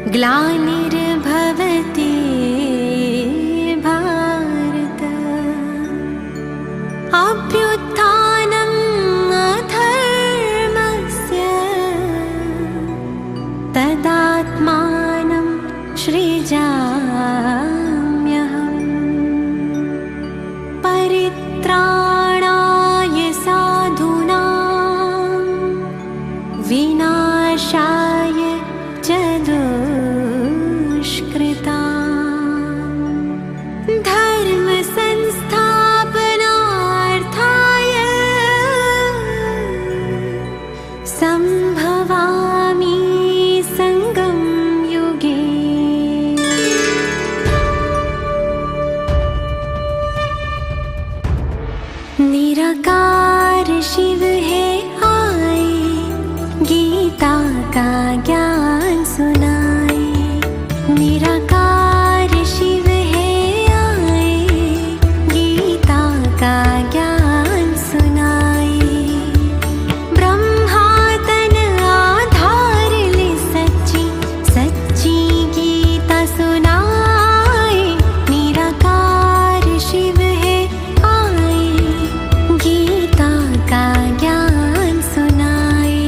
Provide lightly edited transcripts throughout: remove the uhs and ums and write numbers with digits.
ग्लानिर्भवति भारत अभ्युत्थानम् अधर्मस्य तदात्मानं सृजाम्यहम् परित्राणाय साधूनां विनाशाय च दुष्कृतां धर्म संस्थापनार्थाय संभवामि संगम युगे। निराकार शिव है आए, गीता का ज्ञान सुनाए। निराकार शिव है आए, गीता का ज्ञान सुनाए। ब्रह्मा तन आधार ले सच्ची सच्ची गीता सुनाए। निराकार शिव है आए, गीता का ज्ञान सुनाए।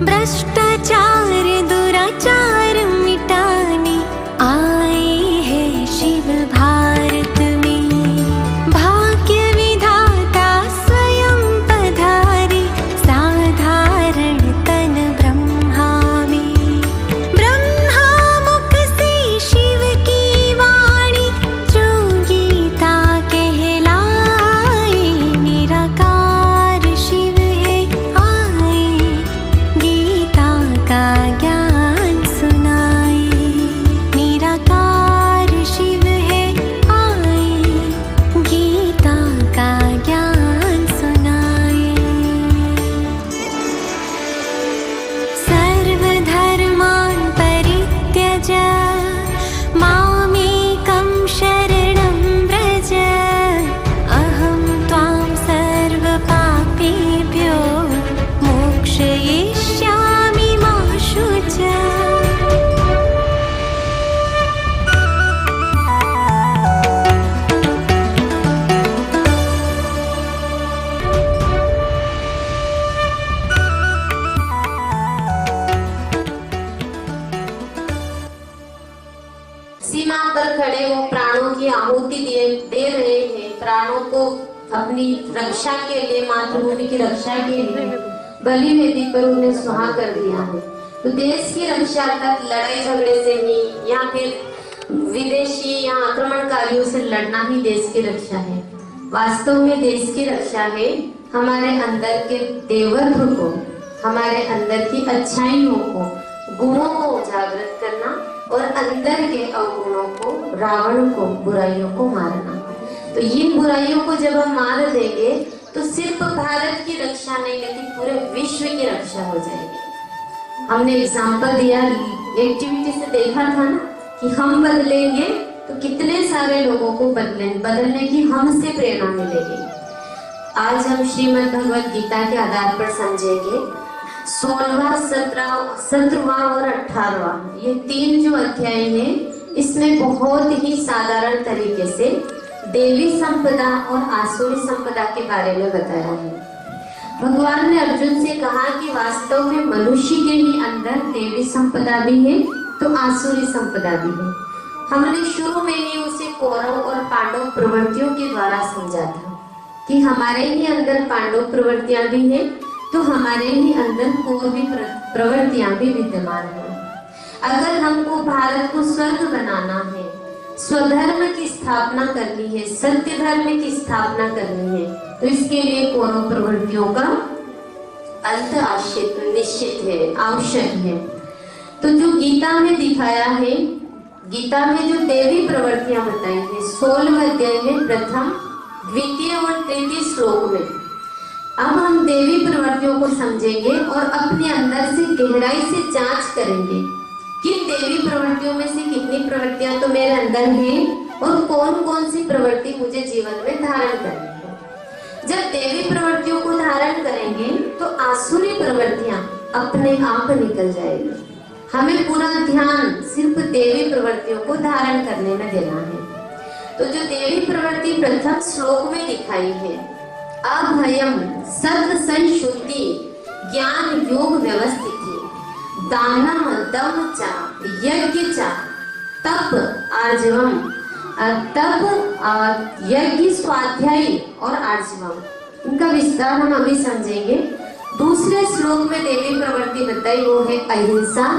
भ्रष्टाचार दुराचार मिटाने आए हैं शिव भारत में। भाग्य विधाता स्वयं पधारे, साधारण तन ब्रह्मा में। ब्रह्मा मुख से शिव की वाणी, जो गीता कहलाए। निराकार शिव है आए, गीता का ज्ञान सुनाए। निराकार शिव है आए, गीता का ज्ञान सुनाए। सर्वधर्मान् परित्यज मामेकं शरणं व्रज। अहं त्वां सर्वपापेभ्यो मोक्षयिष्यामि मा शुचा। सीमा पर खड़े वो प्राणों की आहुति दे रहे हैं। प्राणों को अपनी रक्षा के लिए, मातृभूमि की रक्षा के लिए बलि वेदी पर उन्हें सुहा कर दिया है। तो देश की रक्षा तक लड़ाई झगड़े से ही या फिर विदेशी या आक्रमणकारियों से लड़ना ही देश की रक्षा है। वास्तव में देश की रक्षा है हमारे अंदर के देवत्व को, हमारे अंदर की अच्छाइयों को, गुणों को उजागर करना और अंदर के अवगुणों को, रावण को, बुराइयों को मारना। तो ये बुराइयों को जब हम मार देंगे तो सिर्फ भारत की रक्षा नहीं, लेकिन पूरे विश्व की रक्षा हो जाएगी। हमने एग्जाम्पल दिया, एक्टिविटी से देखा था ना कि हम बदलेंगे तो कितने सारे लोगों को बदलने की हमसे प्रेरणा मिलेगी। आज हम श्रीमद् भगवद गीता के आधार पर समझेंगे 16वां, 17वां और 18वां, ये 3 जो अध्याय हैं, इसमें बहुत ही साधारण तरीके से देवी संपदा और आसुरी संपदा के बारे में बताया है। भगवान ने अर्जुन से कहा कि वास्तव में मनुष्य के ही अंदर देवी संपदा भी है तो आसुरी संपदा भी है। हमने शुरू में ही उसे कौरव और पांडव प्रवृत्तियों के द्वारा समझा था कि हमारे ही अंदर पांडव प्रवृत्तियां भी हैं तो हमारे ही अंदर कौरवी प्रवृत्तियां भी विद्यमान हैं। अगर हमको भारत को स्वर्ग बनाना है, स्वधर्म की स्थापना करनी है, सत्य धर्म की स्थापना करनी है, तो इसके लिए कौरव प्रवृत्तियों का अंत निश्चित है, आवश्यक है। तो जो गीता में दिखाया है, गीता में जो देवी प्रवृत्तियां बताई हैं 16वें अध्याय में प्रथम, द्वितीय और तृतीय श्लोक में, अब हम देवी प्रवृत्तियों को समझेंगे और अपने अंदर से गहराई से जांच करेंगे किन देवी प्रवृत्तियों में से कितनी प्रवृत्तियां तो मेरे अंदर हैं और कौन कौन सी प्रवृत्ति मुझे जीवन में धारण करनी है। जब देवी प्रवृत्तियों को धारण करेंगे तो आसुरी प्रवृत्तियां अपने आप निकल जाएगी। हमें पूरा ध्यान सिर्फ देवी प्रवृत्तियों को धारण करने में देना है। तो जो देवी प्रवृत्ति प्रथम श्लोक में दिखाई है, अभयम सत्व संशुद्धि ज्ञान योग व्यवस्थिति दानम दम च यज्ञ च तप आर्जवम, तप यज्ञ स्वाध्याय और आर्जवम, इनका विस्तार हम अभी समझेंगे। दूसरे श्लोक में देवी प्रवृत्ति बताई वो है अहिंसा,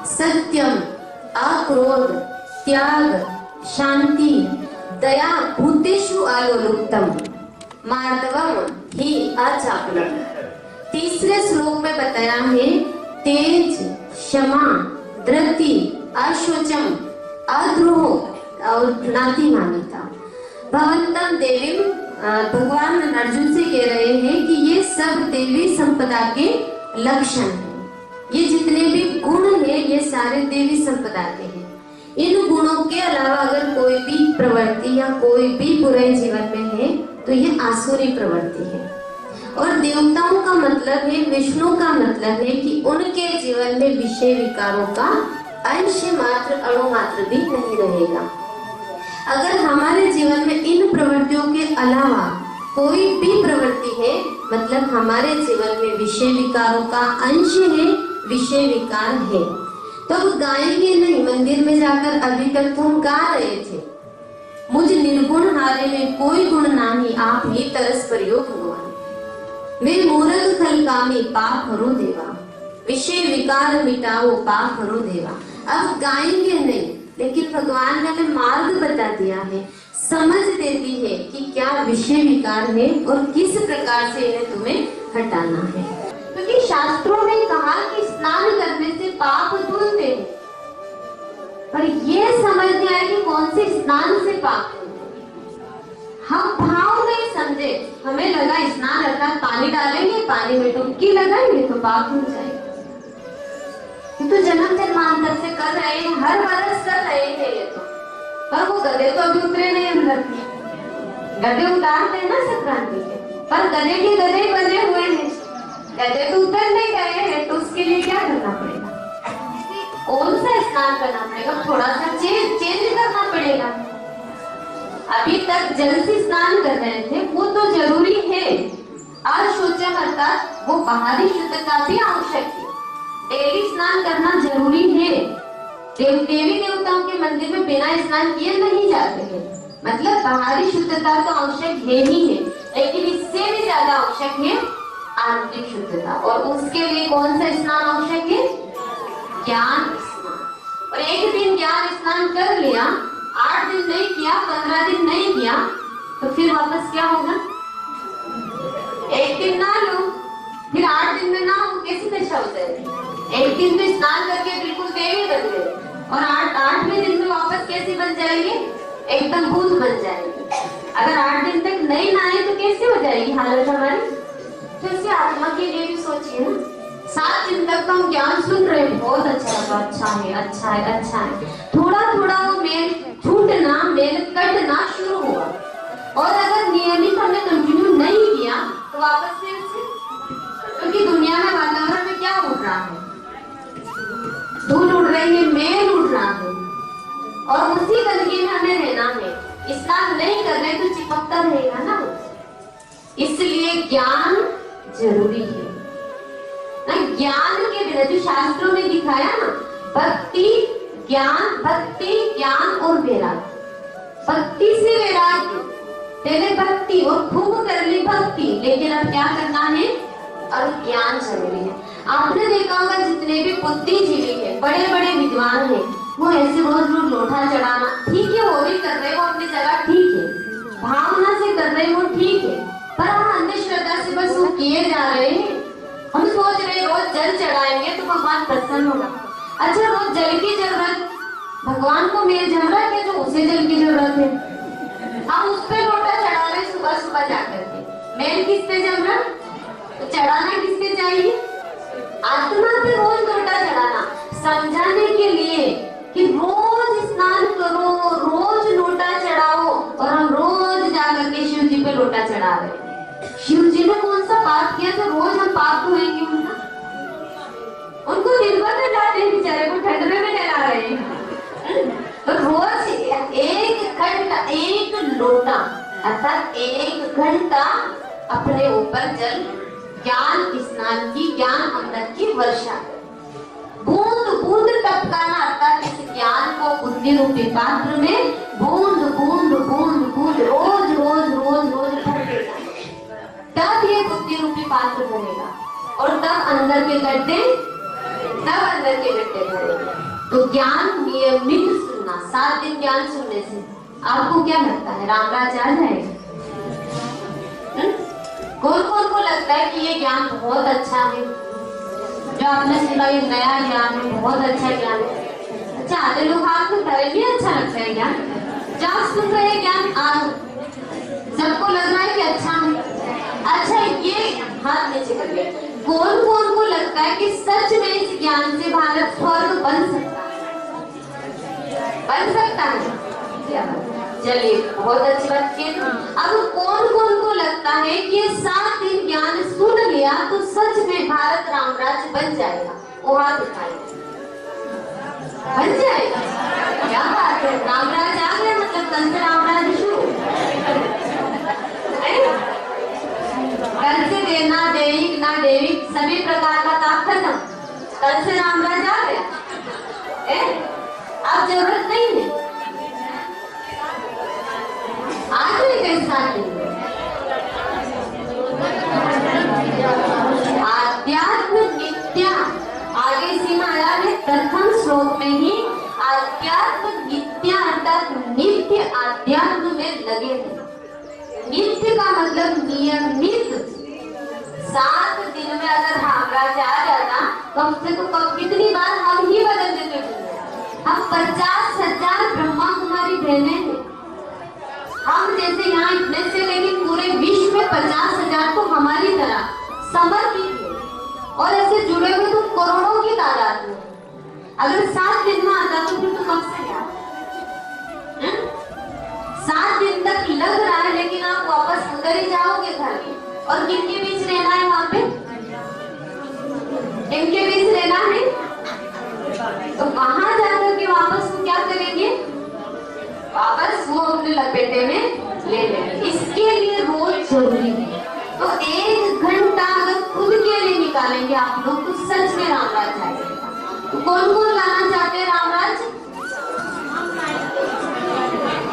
सत्यम, अक्रोध, त्याग, शांति, दया, भूतेषु अलोलुप्तम, मार्दवम ही अचापलम। तीसरे श्लोक में बताया है तेज, क्षमा, धृति, अशोचम, अद्रोह और नातिमानिता। भवंतम देवी, भगवान अर्जुन से कह रहे हैं कि ये सब देवी संपदा के लक्षण हैं। ये जितने भी गुण हैं ये सारे देवी संपदा के हैं। इन गुणों के अलावा अगर कोई भी प्रवृत्ति या कोई भी बुराई जीवन में है तो ये आसुरी प्रवृत्ति है। और देवताओं का मतलब है, विष्णु का मतलब है कि उनके जीवन में विषय विकारों का अंश मात्र अणु मात्र भी नहीं रहेगा। अगर हमारे जीवन में इन प्रवृत्तियों के अलावा कोई भी प्रवृत्ति है मतलब हमारे जीवन में विषय विकारों का अंश है, विषय विकार है, तो अब गाएंगे नहीं। मंदिर में जाकर अभी तक तो हम गा रहे थे, मुझ निर्गुण हारे में कोई गुण नहीं, आप ही तरस प्रयोग भगवान। मैं मूर्ख खलकामी पाप हरो देवा, विषय विकार मिटाओ पाप हरो देवा। अब गाएंगे नहीं, लेकिन भगवान ने हमें मार्ग बता दिया है, समझ देती है कि क्या विषय विकार है और किस प्रकार से इन्हें तुम्हें हटाना है। क्योंकि शास्त्रों ने कहा कि स्नान करने से पाप धुलते हैं, पर ये समझ नहीं आया कि कौन से स्नान से पाप धुलते। हम भाव नहीं समझे, हमें लगा स्नान अर्थात पानी डालेंगे, पानी में डुबकी लगाएंगे तो पाप धुल जाएगा। तो जन्म जन्मांतर से कर रहे हैं, हर बरस कर रहे हैं ये तो। पर वो गधे तो अभी उतरे नहीं अंदर, गधे उतारते हैं ना संक्रांति के, पर गधे के गधे बने हुए हैं, गधे तो उतर नहीं गए हैं। तो उसके लिए क्या करना पड़ेगा, कौन सा स्नान करना पड़ेगा, थोड़ा सा चेंज करना पड़ेगा। अभी तक जल से स्नान कर रहे थे, वो तो जरूरी है। अशोचम अर्थात वो बाहरी शुद्धता भी आवश्यक है, डेली स्नान करना जरूरी है। देवी देवताओं के मंदिर में बिना स्नान किए नहीं जाते हैं, मतलब बाहरी शुद्धता तो आवश्यक है ही है, लेकिन इससे भी ज्यादा आवश्यक है आंतरिक शुद्धता। और उसके लिए कौन सा स्नान आवश्यक है, ज्ञान स्नान। और एक दिन ज्ञान स्नान कर लिया, 8 दिन नहीं किया, 15 दिन नहीं किया, तो फिर वापस क्या होगा, एक दिन ना लो, फिर 8 दिन में ना हो, कैसी दशा हो जाएगी। एक दिन में स्नान करके बिल्कुल देवी बन गए और 8वें दिन में वापस कैसी बन जाएंगे, एकदम भूत बन जाएंगे। अगर 8 दिन तक नहीं नहाए तो कैसे हो जाएगी हालत हमारी। तो इसे आत्मा के लिए भी सोचिए ना, 7 दिन तक तो हम ज्ञान सुन रहे हैं, बहुत अच्छा लगा, अच्छा है अच्छा है अच्छा है, थोड़ा थोड़ा वो मेल छूटना, मेल कटना शुरू हुआ। और अगर नियमित हमने कंटिन्यू नहीं किया तो वापस फिर से, क्योंकि दुनिया में वातावरण में क्या उड़ रहा है, धूल उड़ रही है, मेल उड़ रहा है, और उसी गंदगी में हमें रहना है। स्नान नहीं कर रहे तो चिपकता रहेगा ना, इसलिए ज्ञान जरूरी है ना। ज्ञान के बिना, जो शास्त्रों में दिखाया ना, भक्ति ज्ञान और वैराग्य। भक्ति से वैराग्य, पहले भक्ति और खूब कर ली भक्ति, लेकिन अब क्या करना है, और ज्ञान जरूरी है। आपने देखा होगा जितने भी बुद्धिजीवी है, बड़े बड़े विद्वान हैं, वो ऐसे रोज रोज लोटा चढ़ाना ठीक है, वो भी कर रहे, वो अपनी जगह ठीक है, भावना से कर रहे वो ठीक है, पर हम अंधश्रद्धा से बस वो किए जा रहे हैं। हम सोच रहे रोज जल चढ़ाएंगे तो भगवान प्रसन्न होगा। अच्छा, रोज जल की जरूरत, भगवान को मेल जरूरत है, जो उसे जल की जरूरत है, हम उस पे लोटा चढ़ा रहे सुबह सुबह जाकर के। मेल किस पे जरूरत, तो चढ़ाना किससे चाहिए, आत्मा पे रोज लोटा चढ़ाना, समझाने के लिए अर्थात 1 घंटा अपने ऊपर जल ज्ञान स्नान की, ज्ञान अमृत की वर्षा, बूंद बूंद टपकाना, अर्थात इस ज्ञान को बुद्धि रूपी पात्र में बूंद बूंद बूंद बूंद रोज रोज रोज रोज भर देना, तब ये बुद्धि रूपी पात्र बनेगा और तब अंदर के गड्ढे भरेंगे। तो ज्ञान नियमित सुनना, 7 दिन ज्ञान सुनने से आपको क्या लगता है, राम राज आ जाएगा? कौन कौन को लगता है कि ये ज्ञान बहुत अच्छा है, जो आपने सुना ये नया ज्ञान है, बहुत अच्छा ज्ञान है? अच्छा, आधे लोग हाथ में खड़े भी अच्छा लगता है ज्ञान, जब सुन रहे हैं ज्ञान सबको लग रहा है कि अच्छा है। अच्छा, ये हाथ नीचे करिए, कौन कौन को लगता है कि सच में इस ज्ञान से भारत स्वर्ग बन सकता है? चलिए, बहुत अच्छी बात की। अब कौन कौन को लगता है कि 7 दिन ज्ञान सुन लिया तो सच में भारत रामराज बन जाएगा? वो हाथ उठाइए। बन जाएगा? क्या बात है, रामराज आ गया, मतलब कल से रामराज शुरू। कल से देना दैनिक ना दैविक सभी प्रकार का काम खत्म, कल से रामराज आ गया। अब जरूरत नहीं है, आज नहीं कैसा आध्यात्म नित्य, आगे सीमा आया है प्रथम श्लोक में ही, आध्यात्म नित्य अर्थात नित्य आध्यात्म में लगे हैं। नित्य का मतलब नियमित। 7 दिन में अगर रामराज आ जाता, कम से कम कितनी बार हम ही बदल देते थे। हम 50,000 ब्रह्मा कुमारी बहने हैं, हम जैसे यहाँ इतने से लेकिन पूरे विश्व में 50,000 तो हमारी तरह समर्पित है, और ऐसे जुड़े हुए तो करोड़ों की तादाद में। अगर 7 दिन में आता तो फिर तो कब से क्या 7 दिन तक लग रहा है, लेकिन आप वापस उधर ही जाओगे घर में। और किनके बीच रहना है वहां पे? किनके बीच रहना है? तो वहां जाकर के वापस वो क्या करेंगे? वापस वो अपने लपेटे में ले लेंगे। इसके लिए रोज जरूरी है। तो 1 घंटा अगर खुद के लिए निकालेंगे आप लोग तो सच में रामराज आएगा। तो कौन कौन लाना चाहते हैं रामराज?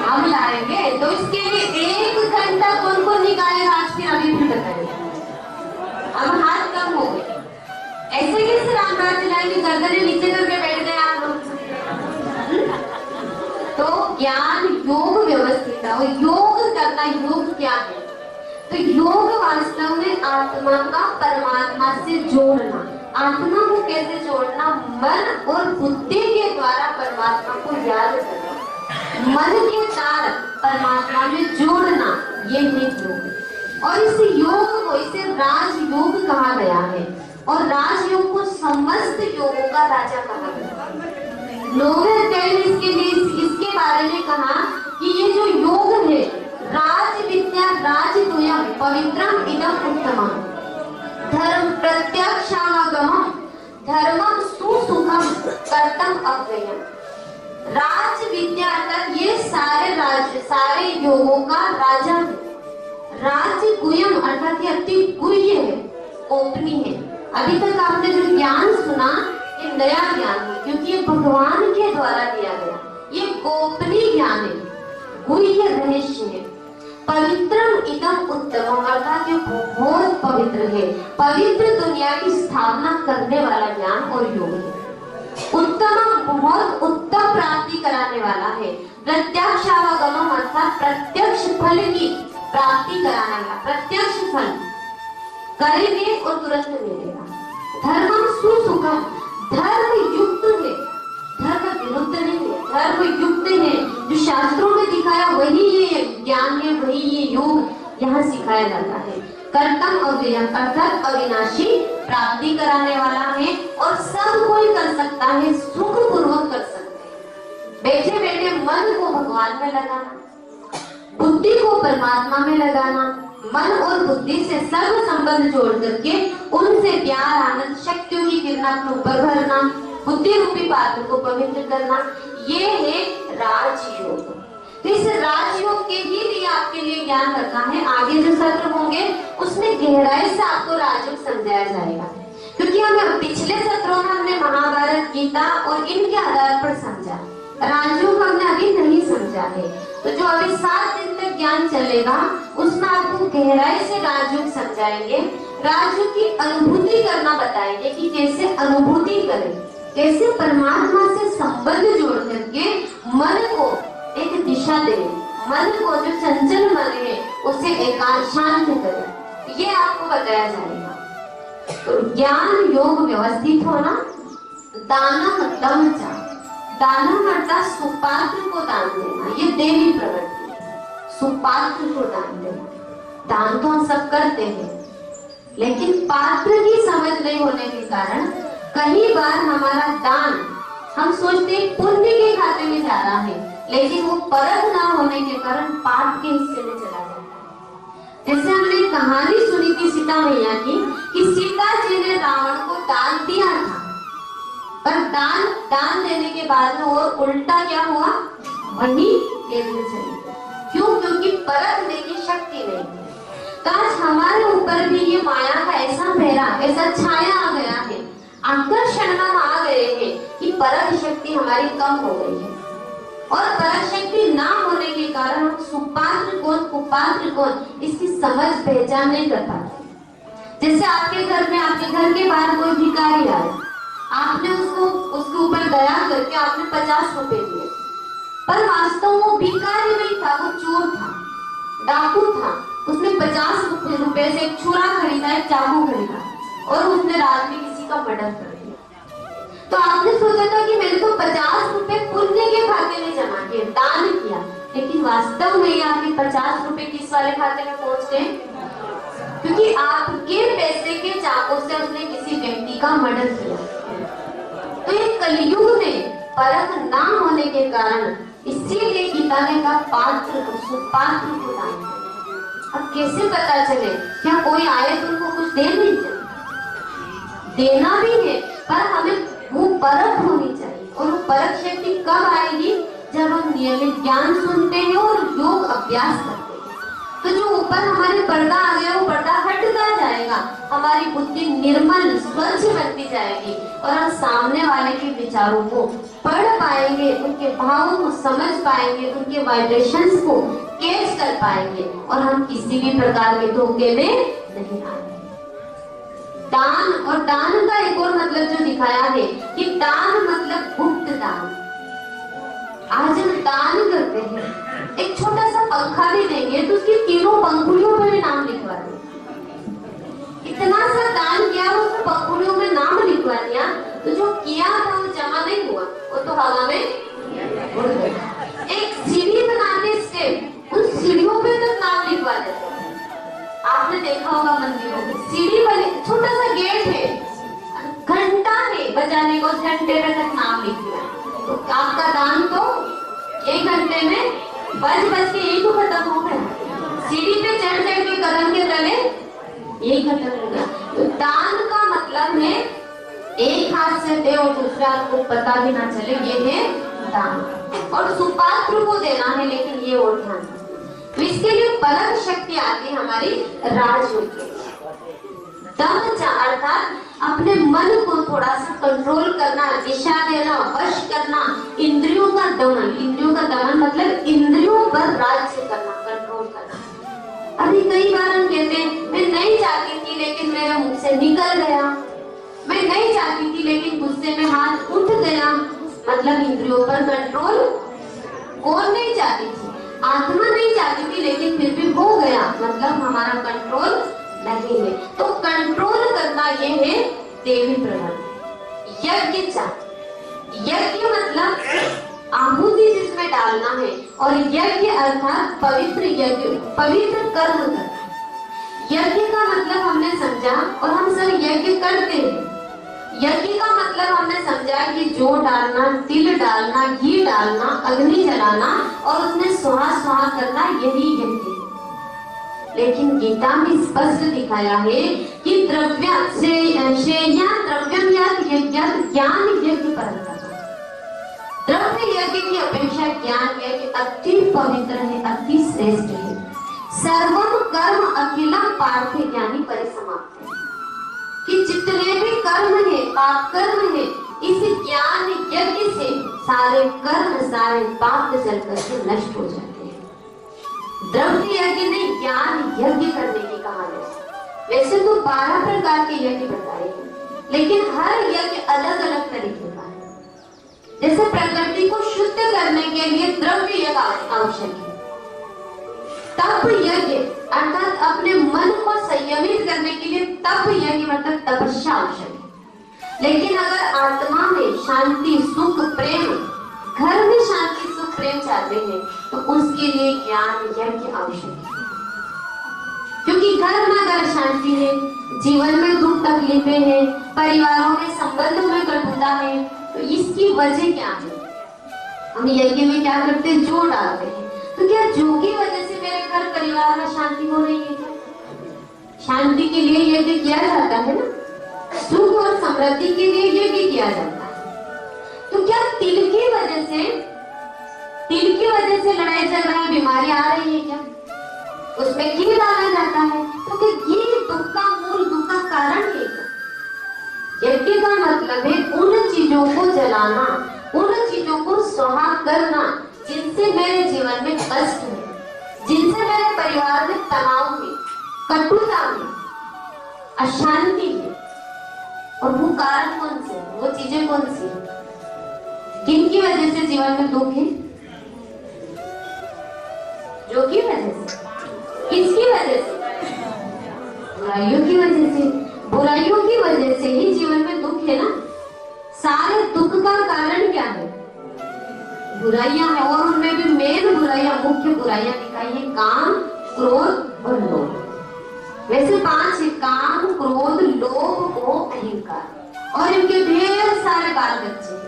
हम लाएंगे। तो इसके लिए 1 घंटा कौन कौन निकालेगा आज? फिर अभी भी बताइए। अब हाथ कम हो गए, ऐसे कैसे रामराज लाएंगे? गर्दनें नीचे करके बैठ गए आप लोग। तो ज्ञान योग व्यवस्थित है, और योग करना, योग क्या है? तो योग वास्तव में आत्मा का परमात्मा से जोड़ना। आत्मा को कैसे जोड़ना? मन और बुद्धि के द्वारा परमात्मा को याद करना, मन के तार परमात्मा में जोड़ना, ये है योग। और इस योग को, इसे राजयोग कहा गया है, और राजयोग को समस्त योगों का राजा कहा गया। लोगों ने इसके बारे में कहा कि ये जो योग है, राज विद्या राज गुह्यम पवित्रम इदम उत्तमम धर्म प्रत्यक्षागमम धर्मम सुसुखम कर्तम अव्ययम। राज विद्या अर्थात ये सारे योगों का राजा है। राज गुह्यम अर्थात ये अति गुह्य है, गोपनीय है। अभी तक आपने जो ज्ञान सुना ये नया ज्ञान है, क्योंकि ये भगवान के द्वारा दिया गया। ये गोपनीय ज्ञान है, गुह्य रहस्य है। पवित्रम इदम उत्तमम अर्थात ये बहुत पवित्र है, पवित्र दुनिया की स्थापना करने वाला ज्ञान और योग है। उत्तम बहुत उत्तम प्राप्ति कराने वाला है। प्रत्यक्षावगमम अर्थात प्रत्यक्ष फल की प्राप्ति कराने वाला, प्रत्यक्ष फल करेंगे और तुरंत मिलेगा। धर्मम सुसुखम धर्म युक्त है, धर्म विरुद्ध नहीं है, धर्म युक्त है। जो शास्त्रों में दिखाया वही ये ज्ञान है, वही ये योग यहाँ सिखाया जाता है। कर्तम अव्ययम अर्थात अविनाशी प्राप्ति कराने वाला है, और सब कोई कर सकता है, सुख पूर्वक कर सकते हैं। बैठे बैठे मन को भगवान में लगाना, बुद्धि को परमात्मा में लगाना, मन और बुद्धि से सर्व संबंध जोड़ करके उनसे प्यार आनंद शक्तियों की किरण अपने ऊपर भरना, बुद्धि रूपी पात्र को पवित्र करना, ये है राजयोग। तो इस राजयोग के ही लिए आपके लिए ज्ञान रखा है। आगे जो सत्र होंगे उसमें गहराई से आपको राजयोग समझाया जाएगा, क्योंकि हमें पिछले सत्रों में हमने महाभारत, गीता और इनके आधार पर समझा, राजयोग हमने अभी नहीं समझा है। तो जो अभी 7 दिन तक ज्ञान चलेगा उसमें आपको गहराई से राजयोग समझाएंगे, राजयोग की अनुभूति करना बताएंगे कि कैसे अनुभूति करें, कैसे परमात्मा से संबंध जोड़ करके मन को एक दिशा दें, मन को जो चंचल मन है उसे एकांत शांत करें, ये आपको बताया जाएगा। तो ज्ञान योग व्यवस्थित होना, दानम दमचा, दानम अर्थात सुपात्र को दान देना, ये देवी प्रवृत्ति है, सुपात्र को दान देना। दान तो हम सब करते हैं, लेकिन पात्र की समझ नहीं होने के कारण कई बार हमारा दान हम सोचते हैं पुण्य के खाते में जा रहा है, लेकिन वो परख ना होने के कारण पाप के हिस्से में चला जाता है। जैसे हमने कहानी सुनी थी सीता मैया की कि सीता जी ने रावण को दान दिया था, पर दान देने के बाद में और उल्टा क्या हुआ, वही लेकर चली। क्यों? क्योंकि परखने की शक्ति नहीं थी। तो आज हमारे ऊपर भी ये माया का ऐसा पहरा, ऐसा छाया आ गया है, आकर्षण हम आ गए हैं कि परख शक्ति हमारी कम हो गई है, और परख शक्ति ना होने के कारण हम सुपात्र कौन कुपात्र कौन इसकी समझ पहचान नहीं कर पाते। जैसे आपके घर में, आपके घर के बाहर कोई भिखारी आया, आपने उसके ऊपर दया करके आपने 50 रुपए दिए, पर वास्तव वो भिखारी नहीं था, वो चोर था, डाकू था। उसने 50 रुपए से एक छुरा खरीदा, एक चाकू खरीदा, और उसने रात में किसी का मर्डर कर दिया। तो आपने सोचा था कि मैंने तो 50 रुपए पुण्य के खाते में जमा किए, दान किया, लेकिन वास्तव में आपके 50 रुपए किस वाले खाते में पहुंच गए? क्योंकि आपके पैसे के चाकू से उसने किसी व्यक्ति का मर्डर किया। तो ये कलयुग में परख ना होने के कारण इसीलिए गीता ने कहा पात्र को, सुपात्र को दान करें। अब कैसे पता चले? क्या कोई आए तो उनको कुछ दे नहीं चाहिए? देना भी है, पर हमें वो परख होनी चाहिए, और वो परख शक्ति कब आएगी? जब हम नियमित ज्ञान सुनते हैं और योग अभ्यास करते हैं। तो जो ऊपर हमारे पर्दा आ गया वो पर्दा हटता जाएगा, हमारी बुद्धि निर्मल स्वच्छ बनती जाएगी, और हम सामने वाले के विचारों को पढ़ पाएंगे, उनके भावों को समझ पाएंगे, उनके वाइब्रेशंस को कैच कर पाएंगे, और हम किसी भी प्रकार के धोखे में नहीं आएंगे। दान, और दान का एक और मतलब जो दिखाया है कि दान मतलब गुप्त दान। आज हम दान करते हैं, एक छोटा सा पंखा भी देंगे तो उसकी तीनों पंखुड़ियों पर भी नाम लिखवा दें। इतना सा दान किया, उस पंखुड़ियों में नाम लिखवा दिया, तो जो किया था वो जमा नहीं हुआ, वो तो हवा में उड़ गया। एक सीढ़ी बनाते स्टेप, उन सीढ़ियों पे तक नाम लिखवा देते। आपने देखा होगा मंदिरों में सीढ़ी बनी, छोटा सा गेट है, घंटा है बजाने को, घंटे में तक नाम लिख दिया। तो आपका दान तो 1 घंटे में बज के यही तो खत्म हो गया। सीढ़ी पे चढ़ के कदम के तले यही खत्म हो गया। तो दान का मतलब है एक हाथ से दे और दूसरे हाथ को पता भी ना चले, ये है दान। और सुपात्र को देना है, लेकिन ये और ध्यान। तो इसके लिए परख शक्ति आती है हमारी राजयोग के। दमचा अर्थात अपने मन को थोड़ा सा कंट्रोल करना, दिशा देना, वश करना, इंद्रियों का दमन। इंद्रियों का दमन मतलब इंद्रियों पर राज्य करना, कंट्रोल करना। अभी कई बार हम कहते हैं मैं नहीं चाहती थी लेकिन मेरे मुंह से निकल गया, मैं नहीं चाहती थी लेकिन गुस्से में हाथ उठ गया। मतलब इंद्रियों पर कंट्रोल कौन नहीं चाहती थी? आत्मा नहीं चाहती थी, लेकिन फिर भी हो गया, मतलब हमारा कंट्रोल नहीं है। तो कंट्रोल करना ये है देवी प्रवृत्ति। यज्ञ मतलब आहुति जिसमें डालना है, और यज्ञ अर्थात पवित्र यज्ञ, पवित्र कर्म करना। यज्ञ का मतलब हमने समझा, और हम सब यज्ञ करते हैं। यज्ञ का मतलब हमने समझा कि जौ डालना, तिल डालना, घी डालना, अग्नि जलाना और उसमें सुहा सुहा करना, यही यज्ञ है। लेकिन गीता में स्पष्ट दिखाया है कि ज्ञान यज्ञ परंपरा। द्रव्य यज्ञ की अपेक्षा ज्ञान यज्ञ अति पवित्र है, अति श्रेष्ठ है। सर्वम कर्म अखिलम पार्थे ज्ञानी परिसमाप्त है कि जितने भी कर्म है, पाप कर्म है, इस ज्ञान यज्ञ से सारे कर्म सारे पाप जल करके नष्ट हो जाते हैं। द्रव्य यज्ञ ने ज्ञान यज्ञ करने की कहा है। वैसे तो 12 प्रकार के यज्ञ बताए हैं, लेकिन हर यज्ञ अलग अलग तरीके का है। जैसे प्रकृति को शुद्ध करने के लिए द्रव्य यज्ञ आवश्यक है, तप यज्ञ अर्थात अपने मन को संयमित करने के लिए तप यज्ञ मतलब तपस्या आवश्यक है। लेकिन अगर आत्मा में शांति सुख प्रेम, घर में शांति सुख प्रेम चाहते हैं तो उसके लिए ज्ञान यज्ञ आवश्यक है। क्योंकि घर में अगर शांति है, जीवन में दुख तकलीफें हैं, परिवारों में संबंधों में कटुता है, तो इसकी वजह क्या है? हम यज्ञ में क्या करते हैं? जो डालते हैं। तो क्या जो की वजह से मेरे घर परिवार में शांति हो रही है? शांति के लिए यज्ञ किया जाता है ना, सुख और समृद्धि के लिए यज्ञ किया जाता है। तो क्या तिल की वजह से लड़ाई चल रही, बीमारी आ रही है क्या? उसमें घी डाला जाता है, तो क्या घी दुख का मूल, दुख का कारण है क्या? यज्ञ का मतलब है उन चीजों को जलाना, उन चीजों को स्वाहा करना जिनसे मेरे जीवन में कष्ट है, जिनसे मेरे परिवार में तनाव है, कटुता है, अशांति है। और वो कारण कौन से, वो चीजें कौन सी, किनकी वजह से जीवन में दुख है? जो की वजह से, किसकी वजह से? बुराइयों की वजह से। बुराइयों की वजह से ही जीवन में दुख है ना। सारे दुख का कारण क्या है? बुराइयां हैं, और उनमें भी मेन बुराइयां, मुख्य बुराइयां दिखाई है काम, क्रोध और लोभ। वैसे 5 है, काम, क्रोध, लोभ, मोह, अहंकार, और इनके ढेर सारे बाल बच्चे हैं।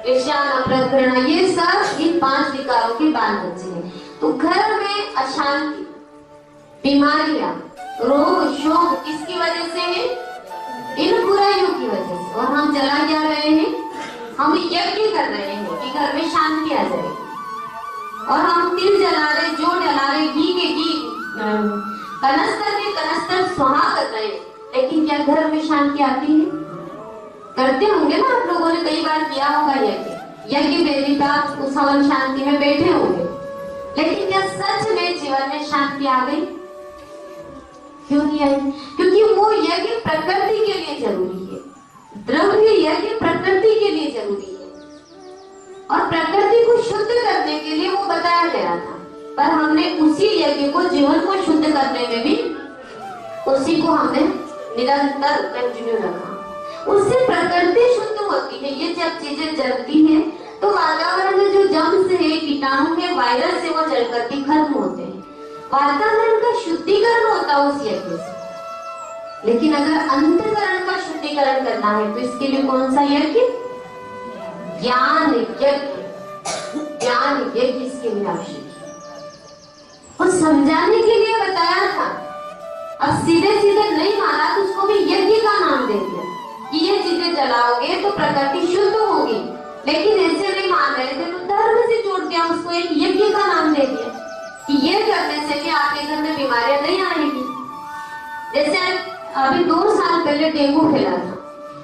ईर्ष्या, नफरत, घृणा, ये सब इन 5 विकारों के बाल बच्चे हैं। तो घर में अशांति, बीमारियां, रोग, शोक किसकी वजह से है? इन बुराइयों की वजह से। और हम जला क्या रहे हैं? हम यज्ञ कर रहे हैं कि घर में शांति आ जाए, और हम तिल जला रहे, जो जला रहे, घी के घी, कनस्तर के कनस्तर स्वाहा कर रहे हैं। लेकिन क्या घर में शांति आती है? करते होंगे ना आप लोगों ने, कई बार किया होगा यज्ञ बेदी का उस हवन शांति में बैठे होंगे। लेकिन क्या सच में जीवन में शांति आ गई? क्यों नहीं आई? क्योंकि वो यज्ञ प्रकृति के लिए जरूरी है, द्रव्य यज्ञ प्रकृति के लिए जरूरी है, और प्रकृति को शुद्ध करने के लिए वो बताया गया था। पर हमने उसी यज्ञ को जीवन को शुद्ध करने में भी उसी को हमने निरंतर कंटिन्यू रखा। उससे प्रकृति शुद्ध होती है। ये जब चीजें जलती हैं तो वातावरण में जो जम्स है, कीटाणु है, वायरस है, वो जल करके खत्म होते हैं। वातावरण का शुद्धिकरण होता है उस यज्ञ से। लेकिन अगर अंतःकरण का शुद्धिकरण करना है तो इसके लिए कौन सा यज्ञ? ज्ञान यज्ञ। ज्ञान यज्ञ इसके लिए आवश्यक है। और समझाने के लिए बताया था। अब सीधे सीधे नहीं माना तो उसको भी यज्ञ का नाम दे दिया कि ये चीजें जलाओगे तो प्रकृति शुद्ध होगी। लेकिन ऐसे नहीं मान रहे थे तो धर्म से जोड़ दिया, उसको एक यज्ञ का नाम दे दिया कि ये करने से भी आपके घर में बीमारियां नहीं आएगी। जैसे अभी 2 साल पहले डेंगू फैला था,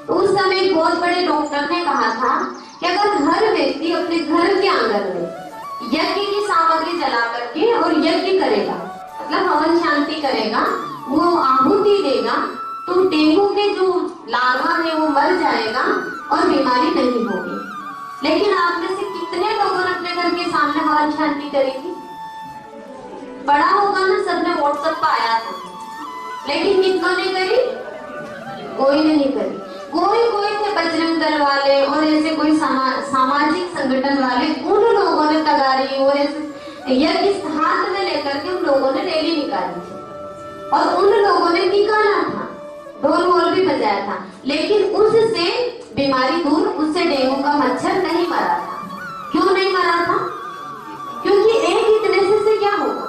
तो उस समय एक बहुत बड़े डॉक्टर ने कहा था कि अगर हर व्यक्ति अपने घर के आंगन में यज्ञ की सामग्री जला करके और यज्ञ करेगा, मतलब हवन शांति करेगा, वो आहुति देगा, तो डेंगू के जो लार्वा है वो मर जाएगा और बीमारी नहीं होगी। लेकिन आप में से कितने लोगों ने अपने घर के सामने हवन शांति करी थी? बड़ा होगा ना, सबने व्हाट्सएप पर आया था। लेकिन कितनों ने करी? कोई ने नहीं करी। कोई थे बजरंग दल वाले और ऐसे कोई सामाजिक संगठन वाले, उन लोगों ने तगारी और ऐसे यज्ञ हाथ में लेकर के उन लोगों ने रैली निकाली थी, और उन लोगों ने निकाला था, ढोल वोल भी बजाया था। लेकिन उससे बीमारी दूर, उससे डेंगू का मच्छर नहीं मरा था। क्यों नहीं मरा था? क्योंकि एक इतने से क्या होगा?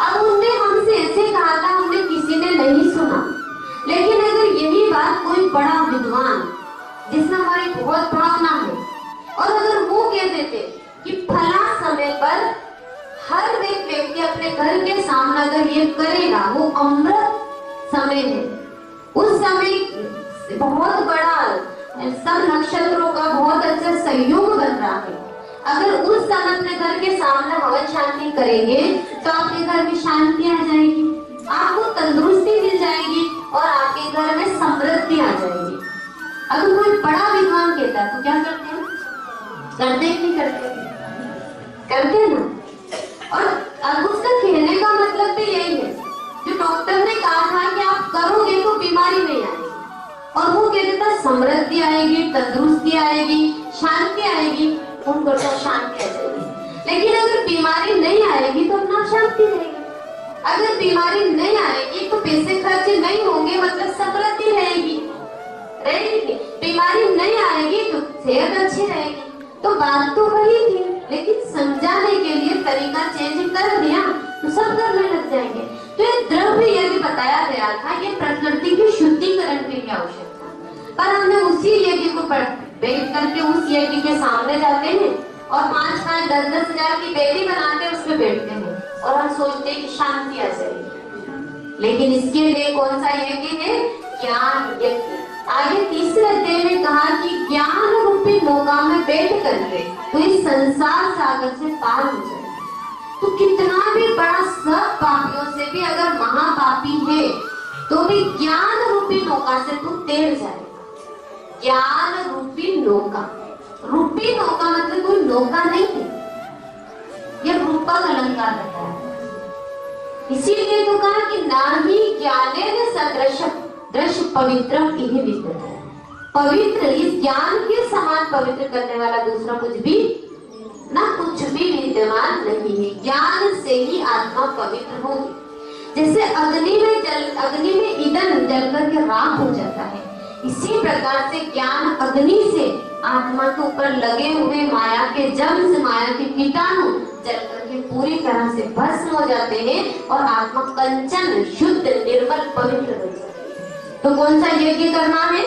अब उनने हमसे ऐसे कहा था, हमने किसी ने नहीं सुना। लेकिन अगर यही बात कोई बड़ा विद्वान जिसमें हमारी बहुत भावना है, और अगर कहते थे कि फला समय पर हर एक व्यक्ति अपने घर के सामने अगर ये करेगा वो अमृत समय है। उस समय बहुत बड़ा सब नक्षत्रों का बहुत अच्छा सहयोग बन रहा है। अगर उस समय अपने घर के सामने हवन शांति करेंगे तो आपके घर में शांति आ जाएगी, आपको तंदुरुस्ती मिल जाएगी और आपके घर में समृद्धि आ जाएगी। अगर कोई बड़ा विद्वान कहता है तो क्या करते हैं? करते नहीं करते? करते ना। और अब उसका कहने का मतलब भी यही है, जो डॉक्टर ने कहा था कि आप करोगे तो बीमारी नहीं आएगी, और वो कहते था समृद्धि आएगी, तंदुरुस्ती आएगी, शांति आएगी, उनको तो शांति आ जाएगी। लेकिन अगर बीमारी नहीं आएगी तो अपना शांति रहेगी। अगर बीमारी नहीं आएगी तो पैसे खर्चे नहीं होंगे, मतलब समृद्धि रहेगी। बीमारी नहीं आएगी तो सेहत अच्छी रहेगी। तो बात तो वही थी, लेकिन समझाने के लिए तरीका चेंज कर दिया तो सब करने लग जाएंगे। तो ये द्रव्य ये भी बताया गया था, ये प्रकृति के शुद्धिकरण के लिए आवश्यक था, पर हमने उसी यज्ञ को बैठ करके उस यज्ञ के सामने जाते हैं और 5-5, 10-10 हजार की बेदी बनाते हैं, उसमें बैठते हैं और हम सोचते हैं कि शांति आ जाएगी। लेकिन इसके लिए कौन सा यज्ञ है? ज्ञान यज्ञ। आगे तीसरे अध्याय में कहा कि ज्ञान रूपी नौका में बैठ करके तो इस संसार सागर से पार हो जाए। तो कितना भी बड़ा सब पापियों से भी अगर महापापी है तो भी ज्ञान रूपी नौका से तू तैर जाएगा। ज्ञान रूपी नौका, रूपी नौका मतलब कोई नौका नहीं है, यह रूपक अलंकार रहता है। इसीलिए तो कहा कि नाही ज्ञानेन सदृश दृश्य पवित्र इहि विद्यते। पवित्र, इस ज्ञान के समान पवित्र करने वाला दूसरा कुछ भी विद्यमान नहीं है। ज्ञान से ही आत्मा पवित्र होगी। जैसे अग्नि में ईंधन जल करके राख हो जाता है, इसी प्रकार से ज्ञान अग्नि से आत्मा के ऊपर लगे हुए माया के जम से, माया के कीटाणु जल करके पूरी तरह से भस्म हो जाते हैं और आत्मा कंचन, शुद्ध, निर्मल, पवित्र हो जाती है। तो कौन सा यज्ञ करना है?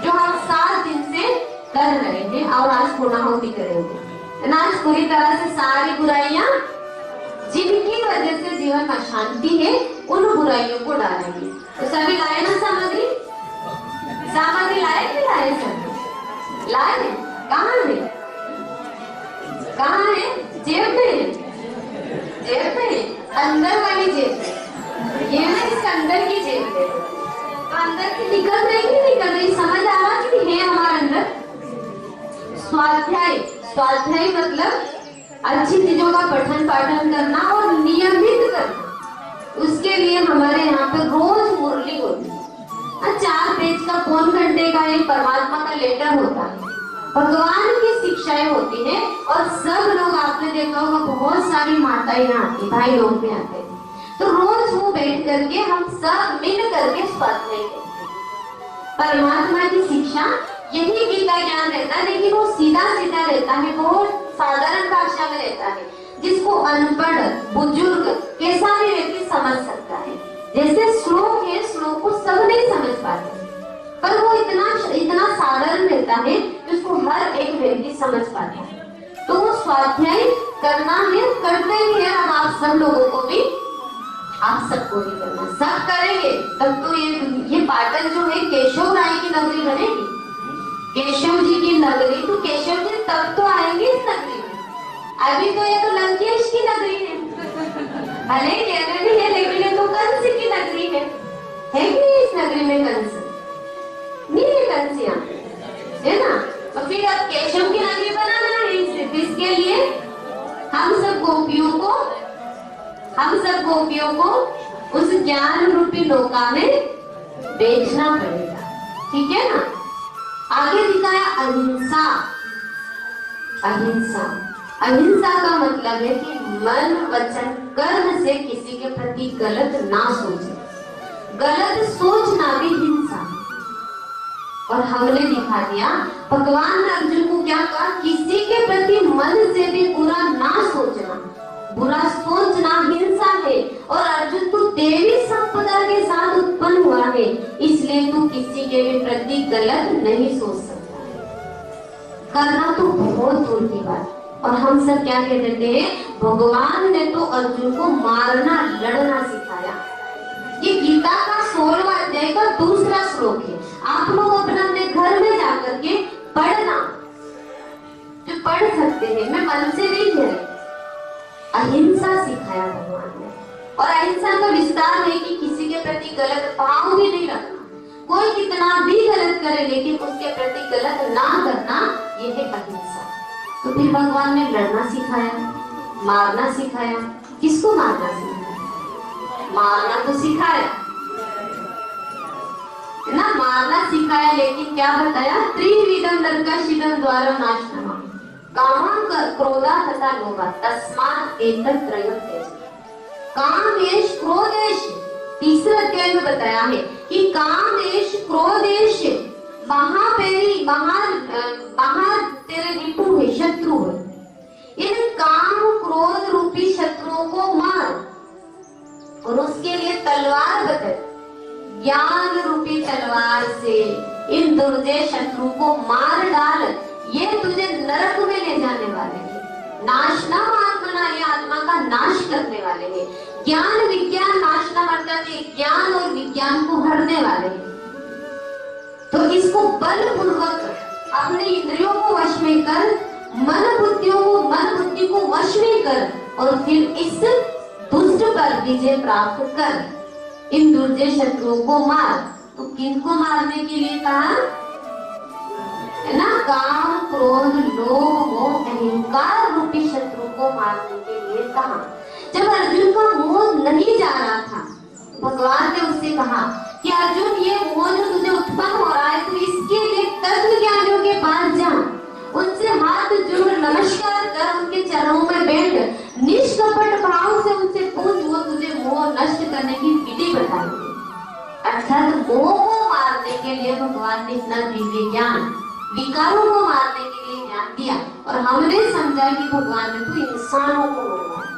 जो हम 7 दिन से कर रहे हैं और आज पूर्णाहुति करेंगे। आज पूरी तरह से सारी बुराइयां जिनकी वजह से जीवन में शांति है उन बुराइयों को डालेंगे। तो सभी लाए ना सामग्री? सामग्री लाए कि लाए? सब लाए? कहाँ है? कहाँ है? जेब में? जेब में? अंदर वाली जेब में। ये ना इसके अंदर की जेब है, तो अंदर की निकल रही, समझ आ रहा कि है हमारे अंदर। स्वाध्याय, स्वाध्याय मतलब अच्छी चीजों का पठन पाठन करना और नियमित करना। उसके लिए हमारे यहाँ पे रोज मुरली होती है। 4 पेज का, पौन घंटे का एक परमात्मा का लेटर होता है, भगवान की शिक्षाएं होती है और सब लोग, आपने देखा होगा बहुत सारी माताएं आती, भाई लोग भी आते हैं। तो रोज वो बैठ करके हम सब मिल करके स्वाध्याय करते हैं। परमात्मा की शिक्षा यही गीता ज्ञान रहता है, लेकिन वो सीधा सीधा रहता है, बहुत साधारण भाषा में रहता है, जिसको अनपढ़, बुजुर्ग, कैसा भी व्यक्ति समझ सकता है। जैसे श्लोक है, श्लोक को सब नहीं समझ पाते, पर वो इतना साधारण रहता है कि उसको हर एक व्यक्ति समझ पाता है। तो वो स्वाध्याय करना है, करते ही है। अब आप सब लोगों को भी, आप सबको भी करना, सब करेंगे तब तो ये पाटन जो है केशव राय की नगरी बनेगी। केशव जी की नगरी, तो केशव जी तब तो आएंगे इस नगरी में। अभी तो ये तो लंकेश की नगरी है, भले ही है, लेकिन ये तो कंस की नगरी है कि नहीं? इस नगरी में कंस नहीं है, कंसिया है ना। तो फिर अब केशव की नगरी बनाना है, सिर्फ इसके लिए हम सब गोपियों को उस ज्ञान रूपी नौका में बेचना पड़ेगा, ठीक है ना। आगे दिखाया अहिंसा। अहिंसा, अहिंसा का मतलब है कि मन, वचन, कर्म से किसी के प्रति गलत ना सोचे। गलत सोचना भी हिंसा। और हमने दिखा दिया, भगवान ने अर्जुन को क्या कहा? किसी के प्रति मन से भी बुरा ना सोचना। बुरा सोचना हिंसा है। और अर्जुन तू देवी संपदा के साथ उत्पन्न हुआ है, इसलिए तू किसी के भी प्रति गलत नहीं सोच सकता। करना तो बहुत दूर की बात। और हम सब क्या कह देते हैं, भगवान ने तो अर्जुन को मारना लड़ना सिखाया। ये गीता का 16वां अध्याय का दूसरा श्लोक है। आप लोग अपने घर में जाकर के पढ़ना, जो पढ़ सकते हैं, मैं मन से नहीं कह रही। अहिंसा सिखाया भगवान ने, और अहिंसा का विस्तार है कि किसी के प्रति गलत भाव भी नहीं रखना। कोई कितना भी गलत करे लेकिन उसके प्रति गलत ना करना, यह है अहिंसा। तो फिर भगवान ने लड़ना सिखाया, मारना सिखाया। किसको मारना सिखाया? मारना तो सिखाया ना, मारना सिखाया, लेकिन क्या बताया? त्रिविधम नरकाशिदम द्वारा नाशनम कामं क्रोधा तथा लोभा तस्मात् एतत् त्रयं त्यजेत्। काम देश क्रोध देश, तीसरे अध्याय में बताया है कि काम देश क्रोध देश बाहर तेरे रिपु है, शत्रु है। इन काम क्रोध रूपी शत्रुओं को मार, और उसके लिए तलवार बताए, ज्ञान रूपी तलवार से इन दुर्जय शत्रु को मार डाल। ये तुझे नरक में ले जाने वाले हैं। नाशनम आत्मना, ये आत्मा का नाश करने वाले हैं। ज्ञान विज्ञान नाशनम अर्थात ज्ञान और विज्ञान को हरने वाले हैं। तो इसको बलपूर्वक अपने इंद्रियों को वश में कर, मन बुद्धि को वश में कर, और फिर इस दुष्ट पर विजय प्राप्त कर। इन दुर्जय शत्रुओं को मार। तो किनको मारने के लिए कहा है ना? काम क्रोध लोभ मोह अहंकार रूपी शत्रु को मारने के लिए कहा। जब अर्जुन का मोह नहीं जा रहा था, भगवान ने उससे कहा कि अर्जुन, ये मोह जो तुझे उत्पन्न हो रहा है, तो इसके लिए तत्व ज्ञानियों के पास जा, उनसे हाथ जोड़ नमस्कार कर, उनके चरणों में बैठ, निष्कपट भाव से उनसे पूछ, वो तुझे मोह नष्ट करने की विधि बताएंगे। अर्थात मोह को मारने के लिए भगवान ने इतना दिव्य ज्ञान, विकारों को मारने के लिए ज्ञान दिया। और हमने समझा कि भगवान ने तो इंसानों को मारा।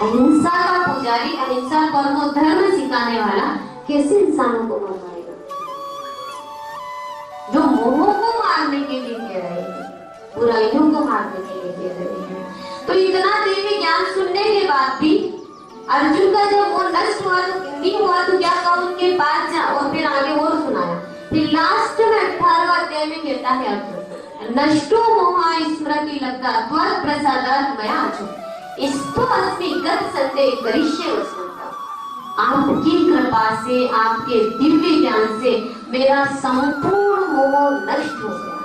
अहिंसा का पुजारी, अहिंसा परमो धर्म सिखाने वाला कैसे इंसानों को मारेगा? जो मोह को मारने के लिए कह रहे हैं, बुराइयों को मारने के लिए कह रहे हैं। तो इतना दिव्य ज्ञान सुनने के बाद भी अर्जुन का जब वो नष्ट हुआ, तो नहीं हुआ, तो क्या कहा? उनके पास जा, और फिर आगे और सुनाया। फिर लास्ट में 18वां अध्याय में कहता है अर्जुन, नष्टो मोहा स्मृति लब्धा त्वत् प्रसादात् मया अचो इस्तो अस्मि गत संदेह करिष्ये वसंता। आपकी कृपा से, आपके दिव्य ज्ञान से मेरा संपूर्ण मोह नष्ट हो गया है,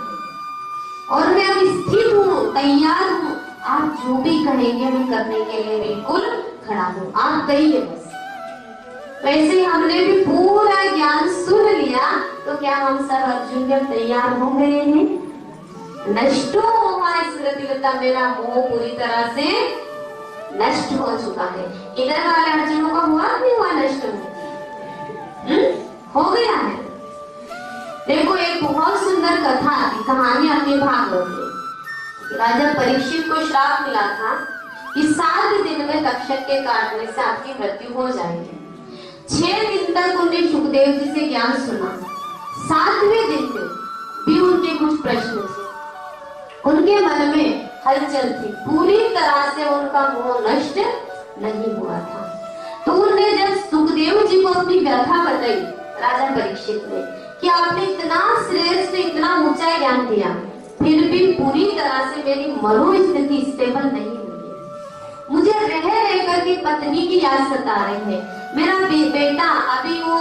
और मैं अब स्थित हूँ, तैयार हूँ। आप जो भी कहेंगे मैं करने के लिए बिल्कुल खड़ा हूँ। आप कहिए बस। वैसे ही हमने भी पूरा ज्ञान सुन लिया, तो क्या हम सब अर्जुन जब तैयार हो गए हैं? नष्टो मोह स्मृतिलता, मेरा मोह पूरी तरह से नष्ट हो चुका है। इधर वाले अर्जुनों का हुआ नहीं हुआ नष्ट? हो गया है। देखो, एक बहुत सुंदर कथा की कहानी आती है भागवत में। राजा परीक्षित को श्राप मिला था कि 7 दिन में तक्षक के काटने से आपकी मृत्यु हो जाएगी। 6 दिन तक उन्होंने सुखदेव जी से ज्ञान सुना। 7वें दिन में भी उनके कुछ प्रश्न थे, उनके मन में हलचल थी, पूरी तरह से उनका मोह नष्ट नहीं हुआ था। तो उन्होंने जब सुखदेव जी को अपनी व्यथा बताई राजा परीक्षित ने कि आपने इतना श्रेष्ठ, इतना ऊंचा ज्ञान दिया, फिर भी पूरी तरह से मेरी मनोस्थिति स्टेबल नहीं हुई है। मुझे रह रहकर के पत्नी की याद सता रही है। मेरा बेटा अभी वो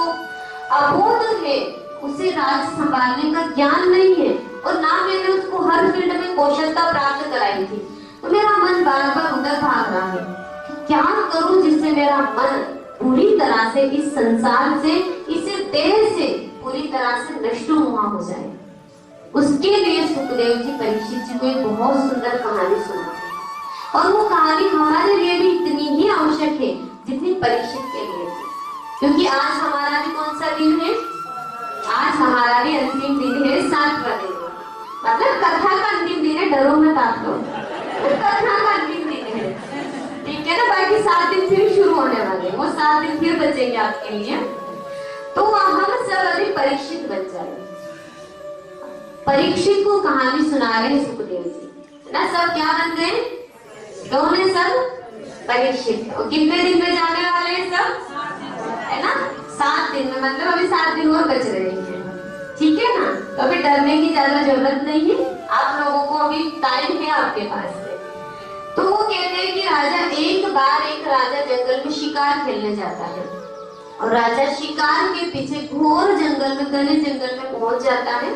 अबोध है, उसे राज संभालने का ज्ञान नहीं है, और ना मैंने उसको हर फील्ड में कौशलता प्राप्त कराई थी। तो मेरा मन बार बार उधर भाग रहा है कि क्या करूं जिससे मेरा मन पूरी तरह से इस संसार से, इस देह से पूरी तरह से नष्ट हुआ हो जाए। उसके लिए सुखदेव जी परीक्षित जी को एक बहुत सुंदर कहानी सुनाते, और वो कहानी हमारे लिए भी इतनी ही आवश्यक है जितनी परीक्षित के लिए थी। क्योंकि आज हमारा भी कौन सा दिन है? आज हमारा भी अंतिम दिन है, 7वां दिन। मतलब कथा का अंतिम दिन है, डरो मत आप लोग, कथा का अंतिम दिन है, ठीक है ना? बाकी 7 दिन फिर शुरू होने वाले, वो 7 दिन फिर बचेंगे आपके लिए। तो हम सब अभी परीक्षित बन जाएंगे। परीक्षित को कहानी सुना रहे हैं सुखदेव जी ना। सब क्या बन गए? कौन है सब? परीक्षित। और कितने दिन में जाने वाले हैं सब? है ना, 7 दिन में। मतलब अभी 7 दिन और बच रहे हैं, ठीक है ना। तो अभी डरने की ज्यादा जरूरत नहीं है, आप लोगों को अभी टाइम है आपके पास में। तो वो कहते हैं कि राजा एक राजा जंगल में शिकार खेलने जाता है और राजा शिकार के पीछे घोर जंगल में, घने जंगल में पहुंच जाता है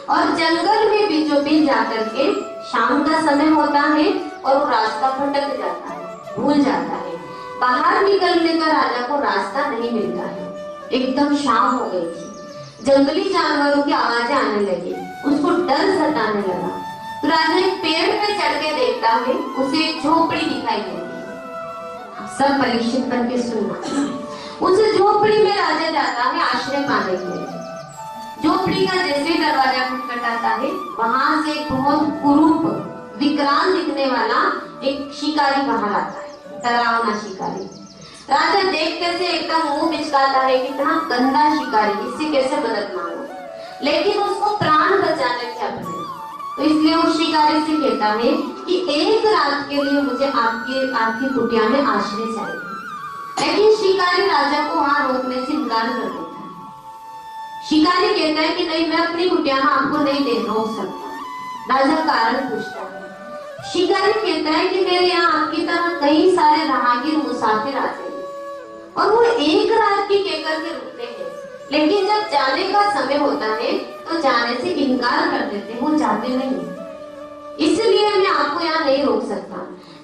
और जंगल में बीचों बीच जाकर के शाम का समय होता है और वो रास्ता भटक जाता है, भूल जाता है। बाहर निकलने का राजा को रास्ता नहीं मिलता है। एकदम शाम हो गई थी, जंगली जानवरों की आवाजें आने लगी, उसको डर सताने लगा। तो राजा एक पेड़ पे चढ़ के देखता है, उसे एक झोपड़ी दिखाई देती है। सब परीक्षित बन के सुनना। उस झोपड़ी में राजा जाता है आश्रय पाने के लिए। झोपड़ी का जैसे दरवाजा खटखटाता है, वहां से एक बहुत कुरूप विकराल दिखने वाला एक शिकारी बाहर आता है, डरावना शिकारी। राजा देखते से एकदम मुंह बिचकाता है कि इतना गंदा शिकारी, इससे कैसे मदद मांगो। लेकिन उसको प्राण बचाने के अपने, तो इसलिए उस शिकारी से कहता है कि एक रात के लिए मुझे आपकी कुटिया में आश्रय चाहिए। लेकिन शिकारी राजा को वहां रोकने से इनकार कर देता है। शिकारी कहता है कि नहीं, मैं अपनी कुटिया में आपको नहीं रोक सकता। राजा कारण पूछता है। शिकारी कहता है कि मेरे यहाँ आपकी तरह कई सारे राहगीर मुसाफिर आते हैं और वो एक रात की कहकर के रुकते हैं, लेकिन जब जाने का समय होता है तो जाने से इनकार कर देते हैं, वो जाते नहीं। इसलिए मैं आपको यहाँ नहीं रोक सकता।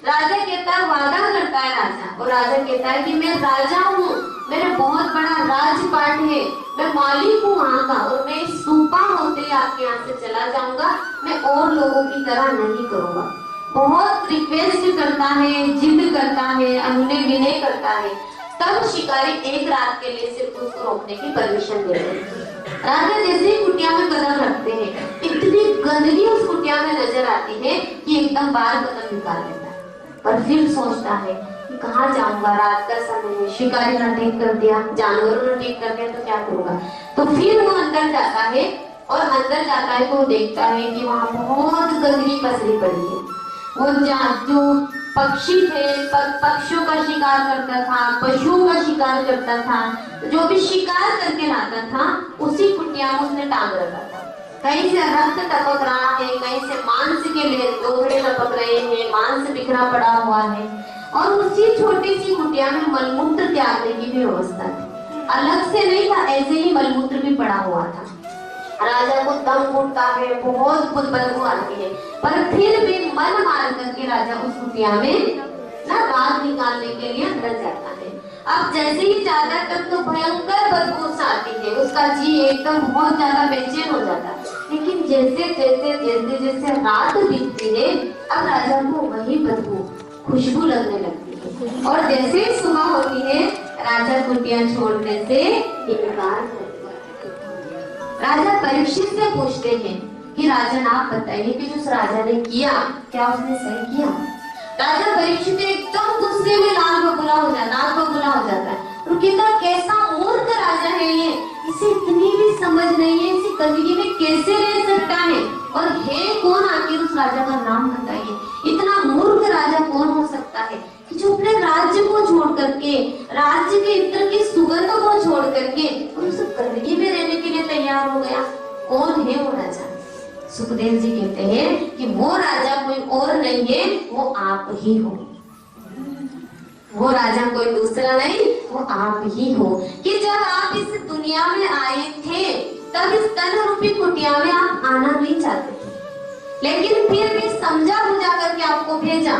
राजा कहता है, वादा करता है राजा, और राजा कहता है कि मैं राजा हूँ, मेरा बहुत बड़ा राजपाट है, मैं मालिक हूँ वहाँ का, और मैं सूपा होते ही आपके यहाँ से चला जाऊंगा, मैं और लोगों की तरह नहीं करूंगा। बहुत रिक्वेस्ट करता है, जिद करता है, अनुनय विनय करता है। तब शिकारी एक रात के लिए सिर्फ उसको रोकने की परमिशन देते हैं। राजा जैसे ही कुटिया में कदम रखते हैं, इतनी गंदगी उस कुटिया में नजर आती है कि एकदम बाहर कदम निकाल देता है। पर फिर सोचता है कि कहाँ जाऊंगा, रात का समय है, शिकारी ने ठीक कर दिया, जानवरों ने ठीक कर दिया, तो क्या करूंगा। तो फिर वो अंदर जाता है, और अंदर जाता है तो वो देखता है कि वहाँ बहुत गंदगी पसरी पड़ी है। वो जो पक्षी थे, पक्षियों का शिकार करता था, पशुओं का शिकार करता था, जो भी शिकार करके लाता था उसी कुटिया में उसने टांग रखा था। कहीं से रक्त टपक रहा है, कहीं से मांस के लिए लोथड़े टपक रहे हैं, मांस बिखरा पड़ा हुआ है, और उसी छोटी सी कुटिया में मलमूत्र त्यागने की भी व्यवस्था थी। अलग से नहीं था, ऐसे ही मलमूत्र भी पड़ा हुआ था। राजा को दम घुटता है, बहुत बदबू आती है, पर फिर भी मन मार करके राजा उस कुटिया में ना रात निकालने के लिए अंदर जाता है। अब जैसे ही जाता तब तो भयंकर बदबू आती है, उसका जी एकदम बहुत ज्यादा बेचैन हो जाता है। लेकिन जैसे रात बीतती है, अब राजा को वही बदबू, खुशबू लगने लगती है, और जैसे ही सुबह होती है राजा कुटिया छोड़ने से इनकार करता है। राजा परीक्षित से पूछते हैं कि राजन आप बताइए कि जो राजा ने किया, क्या उसने सही किया। राजा परीक्षित एकदम गुस्से में लाल बबूला हो जाता है, और कहता कैसा मूर्ख राजा है ये, इसे इतनी भी समझ नहीं है, इसी गंदगी में कैसे रह सकता है, और है कौन आखिर उस राजा का नाम बताइए। इतना मूर्ख राजा कौन हो सकता है कि जो अपने राज्य को छोड़ करके, राज्य के इत्र की सुगंध को छोड़ करके और उस गंदगी में रहने के लिए तैयार हो गया। कौन है वो राजा? सुखदेव जी कहते हैं कि वो राजा कोई और नहीं है, वो आप ही हो। वो राजा कोई दूसरा नहीं, वो आप ही हो। कि जब आप इस दुनिया में आए थे तब इस तन रूपी कुटिया में आप आना नहीं चाहते थे, लेकिन फिर भी समझा बुझा करके आपको भेजा,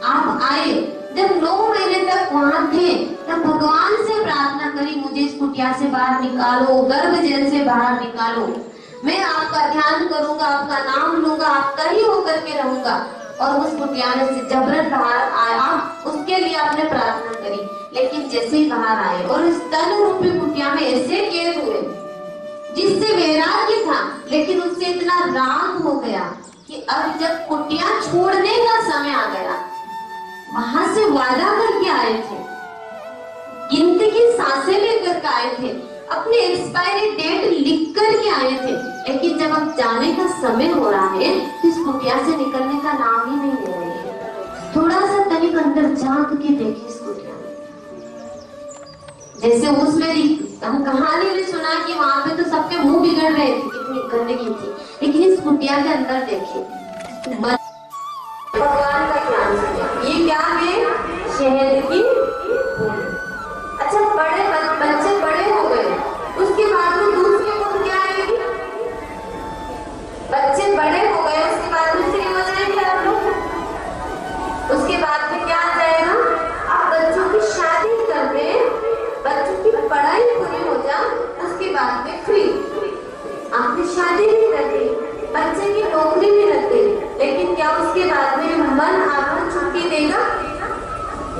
आप आए। जब 9 महीने तक वहां थे तब भगवान से प्रार्थना करी, मुझे इस कुटिया से बाहर निकालो, गर्भ जेल से बाहर निकालो, मैं आपका ध्यान करूंगा, आपका नाम लूंगा, आपका ही होकर के रहूंगा। और उस कुटिया से जबरन बाहर आया, उसके लिए आपने प्रार्थना करी। लेकिन जैसे ही बाहर आए और इस तन रूपी कुटिया में ऐसे कैद हुए जिससे वैराग्य था, लेकिन उससे इतना राग हो गया कि अब जब कुटिया छोड़ने का समय आ गया, वहां से वादा करके आए थे, गिनती की सांसें लेकर के आए थे, अपनी एक्सपायरी डेट लिख करके आए थे, लेकिन जब अब जाने का समय हो रहा है तो इस कुटिया से निकलने का नाम ही नहीं ले रहे हैं। थोड़ा सा तनिक अंदर झांक के देखिए इस कुटिया में। जैसे उसमें हम कहानी में सुना कि वहां पे तो सबके मुंह बिगड़ रहे थे, कितनी गंदगी थी, लेकिन इस कुटिया के अंदर देखिए भगवान का ज्ञान। ये क्या है? शहद की बूंद। अच्छा, बच्चे बड़े हो गए, उसके बाद में दूसरी बूंद क्या आएगी? बच्चे बड़े हो गए, उसके बाद दूसरी हो जाएगी आप लोग। उसके बाद में क्या आ जाएगा? आप बच्चों की शादी कर दे, बच्चों की पढ़ाई पूरी हो जाए, उसके बाद में फ्री। आपने शादी भी कर दी, बच्चे की नौकरी भी रख दी, लेकिन क्या उसके बाद में मन आपको छुट्टी देगा?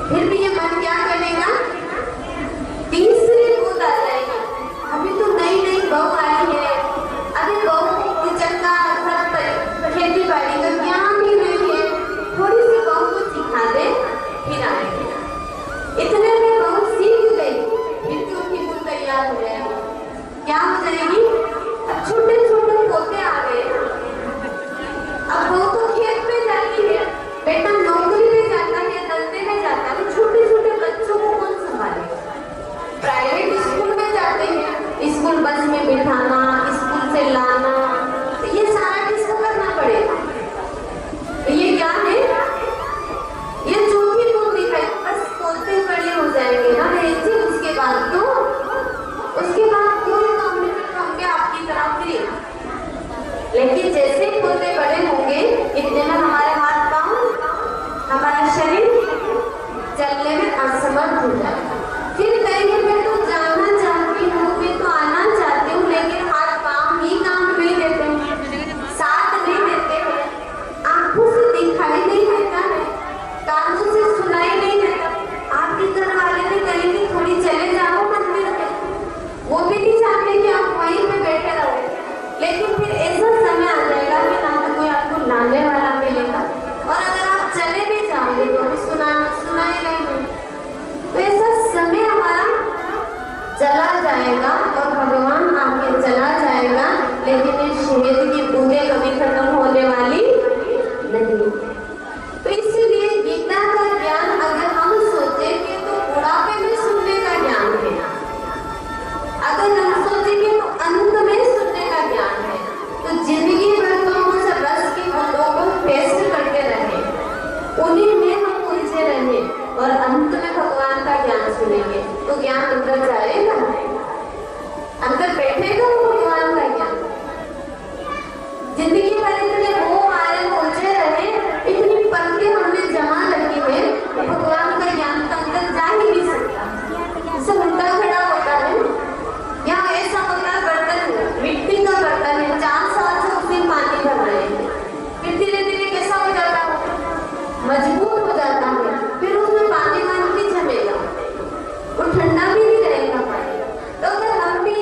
फिर भी ये मन क्या करेगा? तीसरी बूंद आ जाएगी। अभी तो नई नई बहू आई है, अभी बहू किचन का खेती बाड़ी का ज्ञान भी नहीं है, थोड़ी सी बहू को सिखा दे, फिर आएगी। इतने में बहू सीख गई, फिर चौथी बूंद तैयार हो जाएगी। क्या हो जाएगी? अब छोटे छोटे पोते आ गए। अब बहू तो खेत में जाती है, बेटा नौकरी में जाता है, धंधे में जाता है, छोटे छोटे बच्चों को कौन संभालेगा? प्राइवेट स्कूल में जाते हैं, स्कूल बस में बिठाना, स्कूल से लाना, तो ये सारा किसको करना पड़ेगा? तो ये क्या है? ये चौथी बूंद दिखाई, बस पोते बड़े हो जाएंगे ना ऐसे। उसके बाद पूरे कम्युनिटी होंगे आपकी तरफ फ्री। लेकिन जैसे ही पोते बड़े होंगे, इतने में हमारे हाथ पांव, हमारा शरीर चलने में असमर्थ हो जाएगा। फिर कहेंगे मैं तो जाना चाहती हूँ, मैं तो आना चाहती हूँ, लेकिन हाथ पांव ही काम नहीं देते, साथ नहीं देते हैं, आंखों से दिखाई नहीं देता है, कानों से सुनाई नहीं देता। आपके घर वाले भी कहेंगे थोड़ी चले जाओ मंदिर में, वो भी नहीं चाहते कि आप वहीं पे बैठे रहो। लेकिन फिर ऐसा समय आ जाएगा कि ना तो कोई आपको लाने वाला मिलेगा, और अगर आप चले भी जाओगे तो भी सुनाई नहीं। तो ऐसा समय हमारा चला जाएगा और भगवान आके चला जाएगा, लेकिन ये शहद की बूंदें कभी खत्म होने वाली नहीं। तो इसीलिए गीता का ज्ञान अगर हम सोचे कि तो बुढ़ापे में सुनने का ज्ञान है, अगर हम सोचेंगे तो अंत में सुनने का ज्ञान है, तो जिंदगी भर तो हम उस रस की बूंदों को टेस्ट करते रहे, उन्हीं में हम उलझे रहे, और अंत में भगवान का ज्ञान सुनेंगे तो ज्ञान अंदर जाएगा, अंदर बैठेगा वो भगवान का ज्ञान। जिंदगी भर इतने मोह मारे उलझे रहे, इतनी पंक्ति हमने जमा रखी है, तो भगवान का ज्ञान तो अंदर जा ही नहीं सकता। सब उल्टा खड़ा होता है, यहाँ ऐसा होता है बर्तन मिट्टी का बर्तन है, 4 साल से उसमें पानी भर रहे हैं, फिर धीरे धीरे कैसा हो जाता है? मजबूत हो जाता है, फिर उसमें पानी नहीं जमेगा, वो ठंडा भी नहीं रहेगा पानी। तो अगर हम भी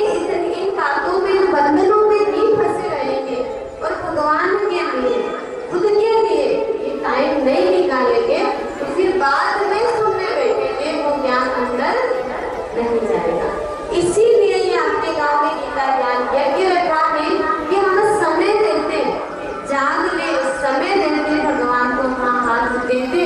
इन बातों में, बंधनों में नहीं फंसे रहेंगे और भगवान के लिए, खुद के लिए ये टाइम नहीं निकालेंगे, तो फिर बाद में सुनने बैठेंगे, वो ज्ञान अंदर नहीं जाएगा। इसीलिए ये आपके गांव में गीता ज्ञान यज्ञ रखा है कि हम समय देते, जाग ले, समय देते, भगवान को अपना हाथ देते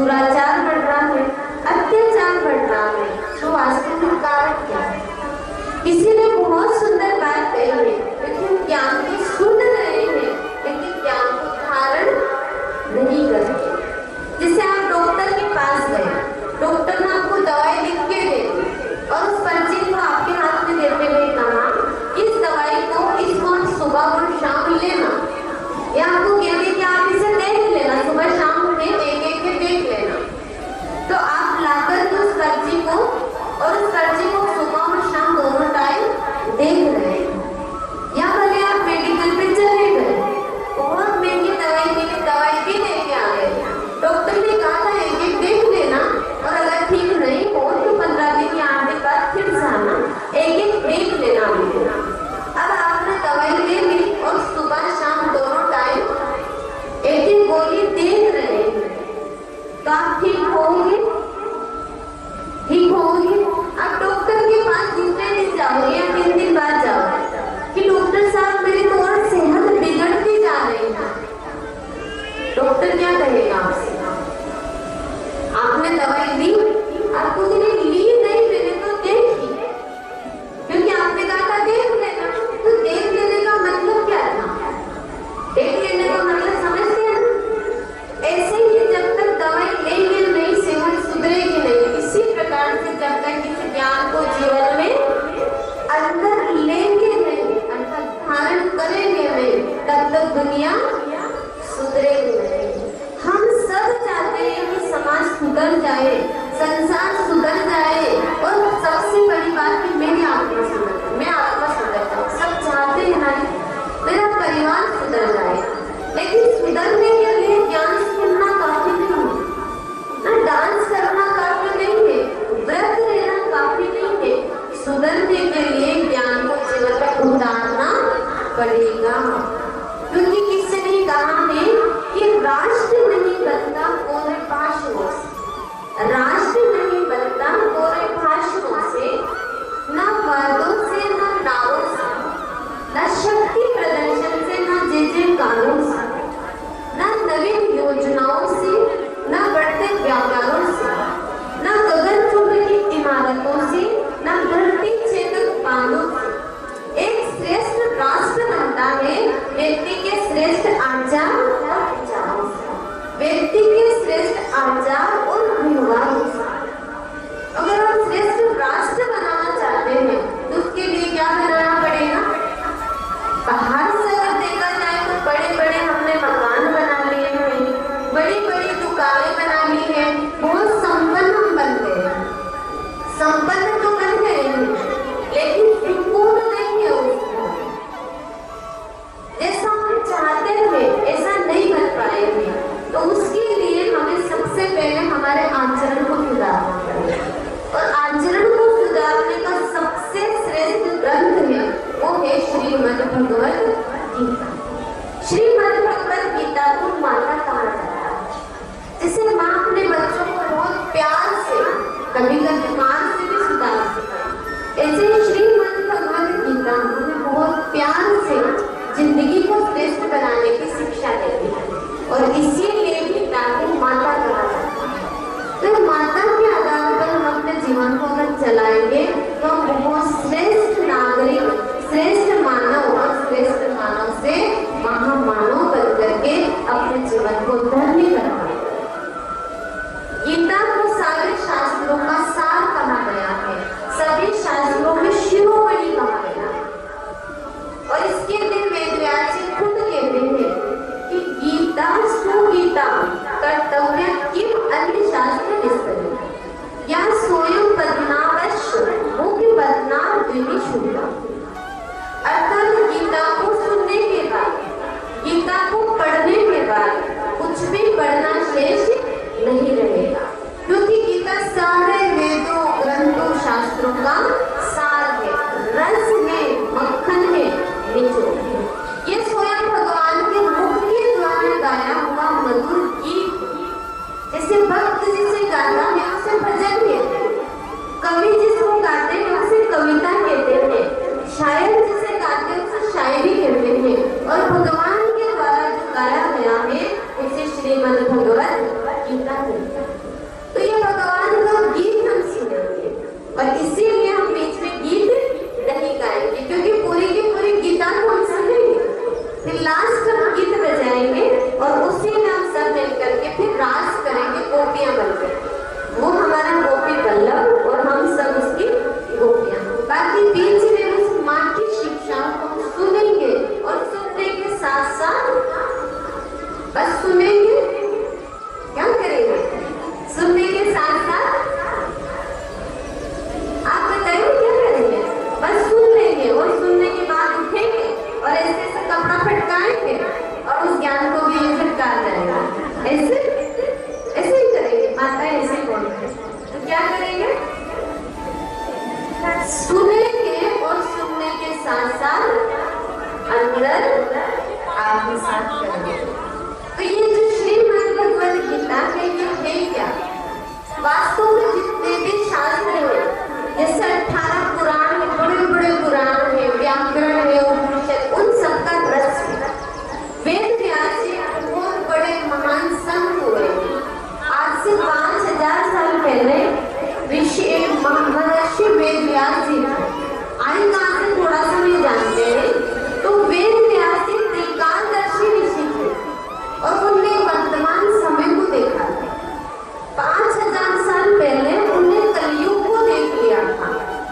दुराचार बढ़ रहा है, अत्याचार बढ़ रहा है, तो वास्तव में कारण क्या है? किसी ने बहुत सुंदर बात कही है, लेकिन ज्ञान को सुन रहे हैं, लेकिन ज्ञान को धारण नहीं करते। जैसे आप डॉक्टर के पास गए, डॉक्टर ने आपको दवाई लिख के दे दी और उस पर्ची को आपके हाथ में देते हुए कहा इस दवाई को इसको सुबह और शाम लेना, या आपको कहते कि आप इसे देख लेना, सुबह शाम में एक एक के देख लेना। तो आप लाकर उस पर्ची को और उस पर्ची को सुबह और शाम दोनों टाइम देख रहे हैं। या भले आप मेडिकल पे चले गए, बहुत महंगी दवाई के लिए दवाई भी लेके आ गए, डॉक्टर ने कहा था एक एक देख लेना और अगर ठीक नहीं हो तो 15 दिन या 8 दिन बाद फिर से आना, एक एक देख लेना। अब आपने दवाई ले ली और सुबह शाम दोनों टाइम एक एक गोली देख रहे हैं, तो आप ठीक होंगे? ठीक होंगे? आप डॉक्टर के पास दूसरे दिन जाओगे या 3 दिन बाद जाओगे कि डॉक्टर साहब मेरी तो और सेहत बिगड़ती जा रही है, डॉक्टर क्या कहेगा आपसे? आपने दवाई ली, आपको ली नहीं, मैंने तो देखी, क्योंकि आपने कहा था देख लेना। तो देख लेने का मतलब क्या था? देख लेने का मतलब समझते हैं ना? ऐसे ही जब तक दवाई लेंगे नहीं, सेहत सुधरेगी नहीं। इसी प्रकार से जब तक इस ज्ञान को जीवन में अंदर लेंगे नहीं, अर्थात धारण करेंगे नहीं, तब तक दुनिया सुधरेगी नहीं। हम सब चाहते हैं कि समाज सुधर जाए, संसार सुधर जाए, और सबसे बड़ी बात कि मेरी आत्मा सुधर जाए, मैं आत्मा सुधर जाए। सब चाहते हैं ना मेरा परिवार सुधर जाए, लेकिन सुधरने के लिए ज्ञान सुनना काफी नहीं है, ना डांस करना काफी नहीं है, व्रत रहना काफी नहीं है। सुधरने के लिए ज्ञान को जीवन में उतारना पड़ेगा, क्योंकि किसी ने कहा है कि राष्ट्र नहीं बनता कोरे भाषणों से, राष्ट्र नहीं बनता कोरे भाषणों से, ना वादों से, ना नारों से, ना शक्ति प्रदर्शन से, ना जयकारों से, ना नवीन योजनाओं से, ना बढ़ते व्यापारों से, ना गगन चुंबी इमारतों से, ना धरती छेदक बांधों से। एक श्रेष्ठ राष्ट्र बनता है व्यक्ति के श्रेष्ठ आचार और विचारों से, व्यक्ति के श्रेष्ठ आचार और व्यवहारों से। अगर हम श्रेष्ठ राष्ट्र बनाना चाहते हैं तो उसके लिए क्या बनाना पड़ेगा? बाहर से अगर देखा जाए तो बड़े बड़े हमने मकान बना लिए हैं, बड़ी बड़ी दुकानें बना ली है, बहुत संपन्न हम बन गए, संपन्न तो बन गए हैं, लेकिन सुकून नहीं है उसको। जैसा हम चाहते थे ऐसा नहीं बन पाए थे, तो उसके लिए हमें सबसे पहले हमारे आचरण को सुधारना पड़ेगा, और आचरण को सुधारने का सबसे श्रेष्ठ ग्रंथ है वो है श्रीमद् भगवत गीता। श्रीमद् भगवत गीता को माता कहा जाता है। जैसे माँ अपने बच्चों को बहुत प्यार से, कभी कभी मान से भी सुधार सिखाए, ऐसे ही श्रीमद् भगवत गीता हमें बहुत प्यार से जिंदगी को श्रेष्ठ बनाने की शिक्षा देती है, और इसीलिए गीता को माता कहा जाता है। तो माता के आधार पर हम अपने जीवन को अगर चलाएंगे तो हम बहुत श्रेष्ठ नागरिक, श्रेष्ठ मानव, और श्रेष्ठ मानव से महामानव बन करके अपने जीवन को धन्य कर पाएंगे। गीता को सारे शास्त्रों का सार कहा गया है, सभी शास्त्रों में शिरोमणि कहा गया है, और इसके लिए वेदव्यास जी खुद कहते हैं कि गीता सुगीता कर्तव्य किम अन्य शास्त्र निस्तरी, या स्वयं पद्मावश्य मुख्य पद्मा द्विनिशुद्धा। अर्थात गीता को सुनने के बाद, गीता को पढ़ने के बाद कुछ भी पढ़ना शेष नहीं रहेगा, क्योंकि गीता सारे वेदों, ग्रंथों, शास्त्रों का सार है, रस है, मक्खन है, निचोड़ है। ये स्वयं भगवान के मुख के द्वारा गाया हुआ मधुर गीत। जैसे भक्त जिसे गाता है उसे भजन कहते हैं, कवि जिसको गाते हैं उसे कविता कहते हैं, शायर जिसे गाते हैं उसे शायरी कहते हैं। रास करेंगे गोपियां बनकर। वो हमारा गोपी वल्लभ और हम सब उसकी गोपियां। बाकी बीच में उस माँ की शिक्षाओं को सुनेंगे और सुनने के साथ साथ बस सुनेंगे, क्या करेंगे? सुनने के साथ साथ आप बताइए क्या करेंगे? बस सुन लेंगे और सुनने के बाद उठेंगे और ऐसे ऐसे कपड़ा फटकाएंगे और उस ज्ञान को भी फटकार जाएगा। ऐसे ऐसे ही करेंगे, माता ऐसे ही बोलते हैं। तो क्या करेंगे? सुनेंगे और सुनने के साथ साथ अंदर आत्मसात करेंगे। तो ये जो श्रीमद् भगवद गीता है ये है क्या? वास्तव में जितने भी शास्त्र हैं, जैसे 18 पुराण है, बड़े बड़े पुराण है, व्याकरण है, उपनिषद, उन सबका रस है। वेद व्यास जी बहुत बड़े महान संत हुए। आज से 5000 साल पहले महर्षि वेद व्यास जी आए कहाँ से थोड़ा सा नहीं जानते हैं। तो वेद व्यास जी त्रिकालदर्शी ऋषि थे और उनने वर्तमान समय को देखा। 5000 साल पहले उन्हें कलयुग को देख लिया था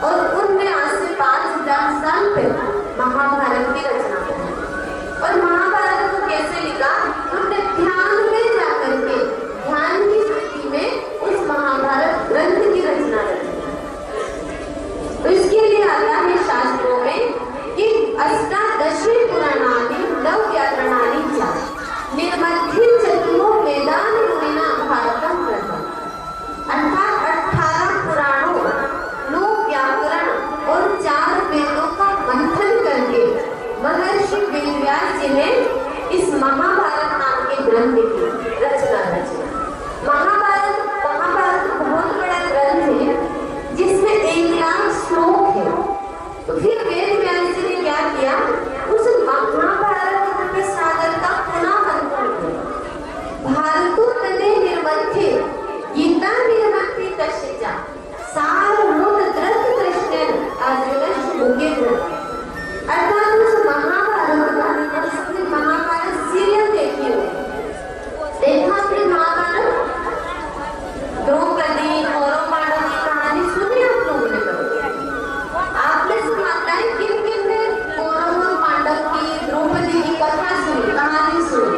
और उनने आज से 5000 साल पहले महाभारत की रचना की। और महाभारत को कैसे लिखा? उन्होंने ध्यान में जाकर के ध्यान की स्थिति में उस महाभारत ग्रंथ की रचना की। तो इसके लिए आता है शास्त्रों में कि अष्टादशी पुराणानि नव व्याकरणानि च निर्मध्ये चतुरो वेदान मुनिना भारतम रचना। अर्थात 18 पुराणों, 9 व्याकरण और 4 वेदों का मंथन करके महर्षि वेदव्यास जी ने इस महाभारत नाम के ग्रंथ की रचना रची। महाभारत बहुत बड़ा ग्रंथ है जिसमें 1,00,000 श्लोक है। तो फिर वेद व्यास जी ने क्या किया? उस महाभारत के सागर का पुनः मंथन किया। भारतो तदे निर्मध्ये गीता निर्मध्ये कश्चिचा सारभूत द्रष्ट कृष्णेन अर्जुनस्य मुखे ग्रंथ। अर्थात उस महाभारत का उसने महाभारत सीरियल देखी हो, देखा आपने महाभारत? द्रौपदी कौरव पांडव की कहानी सुनी आप लोगों ने? आपने सुनाता है किन किन ने कौरव और पांडव की, द्रौपदी की कथा सुनी, कहानी सुनी?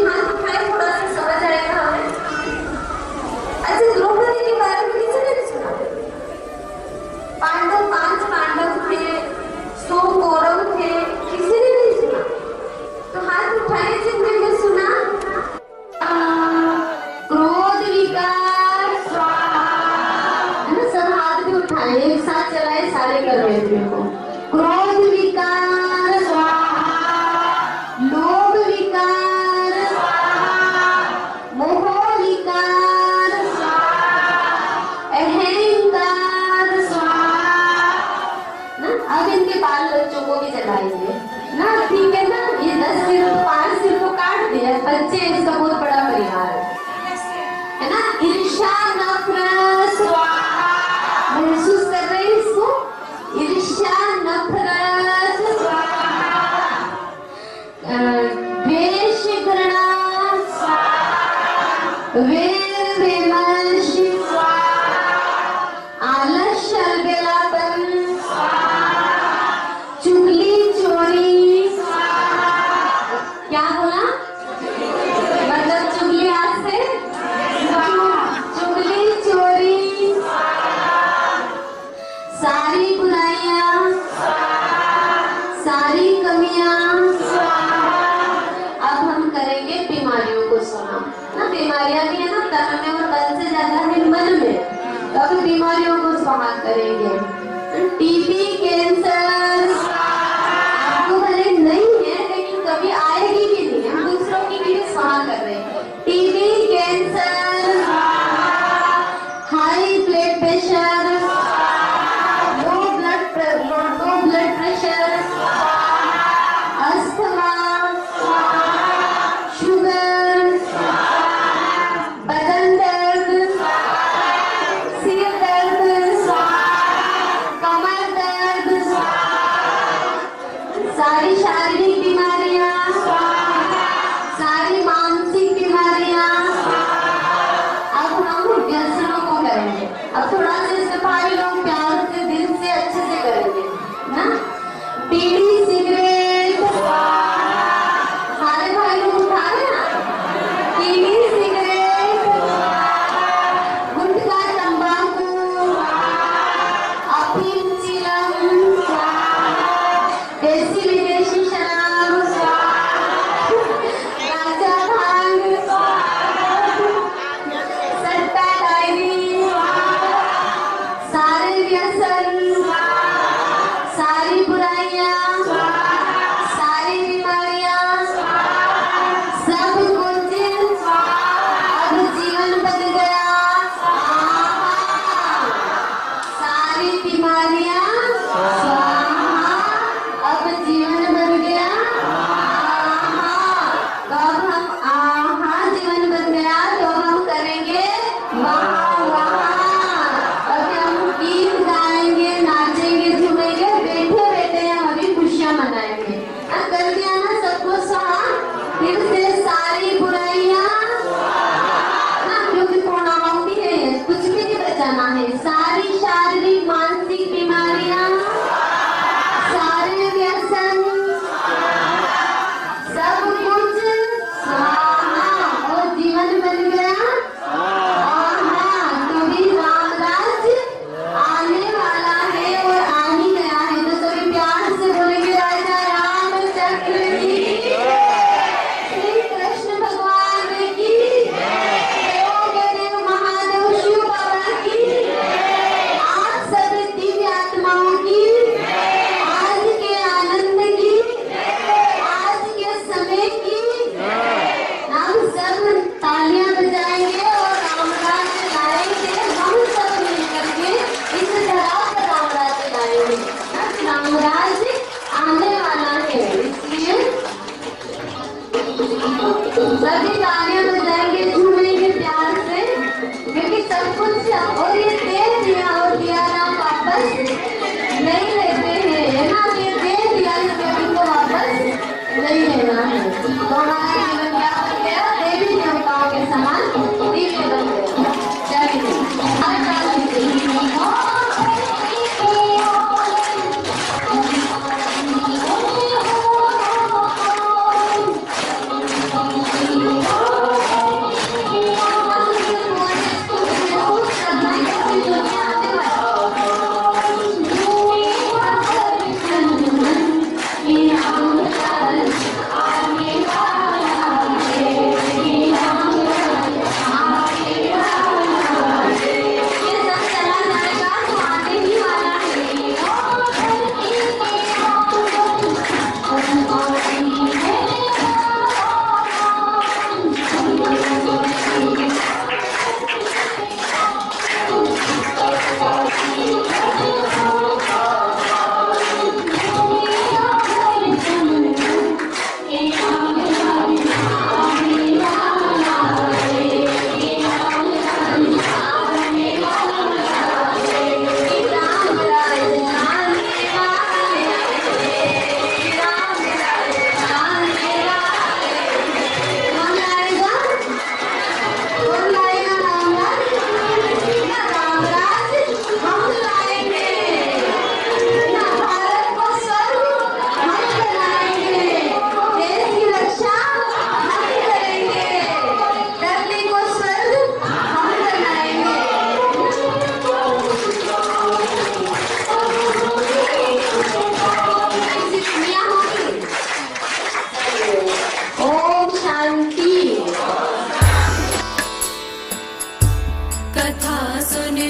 हाथ उठाए, थोड़ा सा समझ आएगा हमें। अच्छा, द्रौपदी के बारे में किसी ने नहीं सुना? पांडव 5 पांडव थे, 100 कौरव थे, किसी ने नहीं सुना? तो हाथ उठाए जिनने सुना। क्रोध विकार है ना, सब हाथ भी उठाए, एक साथ चलाए, सारे कर रहे थे को। क्रोध विकार लोभ विकार मोह विकार अहंकार ना। अब इनके बाल बच्चों को भी जलाएंगे ना, ठीक है ना? ये 10 सिर 5 सिर को काट दिया, बच्चे इसका बहुत बड़ा परिवार है ना। ईर्ष्या नफरत महसूस कर रहे हैं इसको? ईर्ष्या नफरत द्वेष घृणा वैर विमर्श आलस्य अलबेलापन चुगली चोरी। क्या बोला? मतलब चुगली हाथ से, चुगली चोरी, सारी बुराइयां, सारी कमियां। अब हम करेंगे बीमारियों को सुना ना। बीमारियां भी है ना तन में और तन से ज्यादा है मन में। तो अब बीमारियों को सुना करेंगे। टीबी, कैंसर आपको भले नहीं है लेकिन कभी आएगी भी नहीं, हम दूसरों की भी सुना कर रहे हैं। TB, cancer, high blood pressure, low blood pressure, asthma, sugar, बदन दर्द, सिर दर्द, कमर सभी लोग प्यार से दिल से अच्छे से करेंगे ना। बीड़ी सिगरेट सारे भाई लोग उठा रहे ना। बीड़ी सिगरेट, गुटखा, तंबाकू, अफीम, चिलम, देसी विदेशी शराब, गांजा, भांग, सट्टा, डायरी, सारे व्यसन, सारी बुराइयां, सारी बीमारियां, सब कुछ अब जीवन बदल गया। सारी बीमारियां अब जीवन बन गया। तो अब हम जीवन बन गया तो हम करेंगे वाह वाह। अभी हम गीत गाएंगे, नाचेंगे, झूमेंगे, बैठे बैठे हम अभी खुशियां मनाएंगे। कर दिया ना सबको स्वाहा। फिर से सारी बुराइयां ना, क्योंकि पूर्णाहुति है, कुछ भी नहीं बचाना है। सारी शारीरिक मानसिक बीमारियां, सारे व्यसन, सब कुछ स्वाहा। और जीवन बन गया। और हाँ, कभी रामराज आने वाला है और आ ही गया है। तो सभी प्यार से बोलेंगे राजा रामचंद्र की, श्री कृष्ण भगवान की, देव महादेव शिव बाबा की, आप सभी दिव्य आत्माओं की, आज के आनंद की, आज के समय की। हम सब तालियां बजाएंगे और रामराज गाएंगे। हम सब मिलकर के इस धरा पर रामराज गाएंगे। रामराज आने वाला है, इसलिए सभी तालियां बजाएंगे, झूमेंगे प्यार से, क्योंकि सब कुछ और ये दे दिया और दिया ना वापस नहीं लेते हैं, है ना। ये दे दिया, इसको वापस नहीं लेना है। तो हमारा जीवन क्या बन गया? देवी देवताओं के समान दिव्य बन गया। चलिए कथा सुने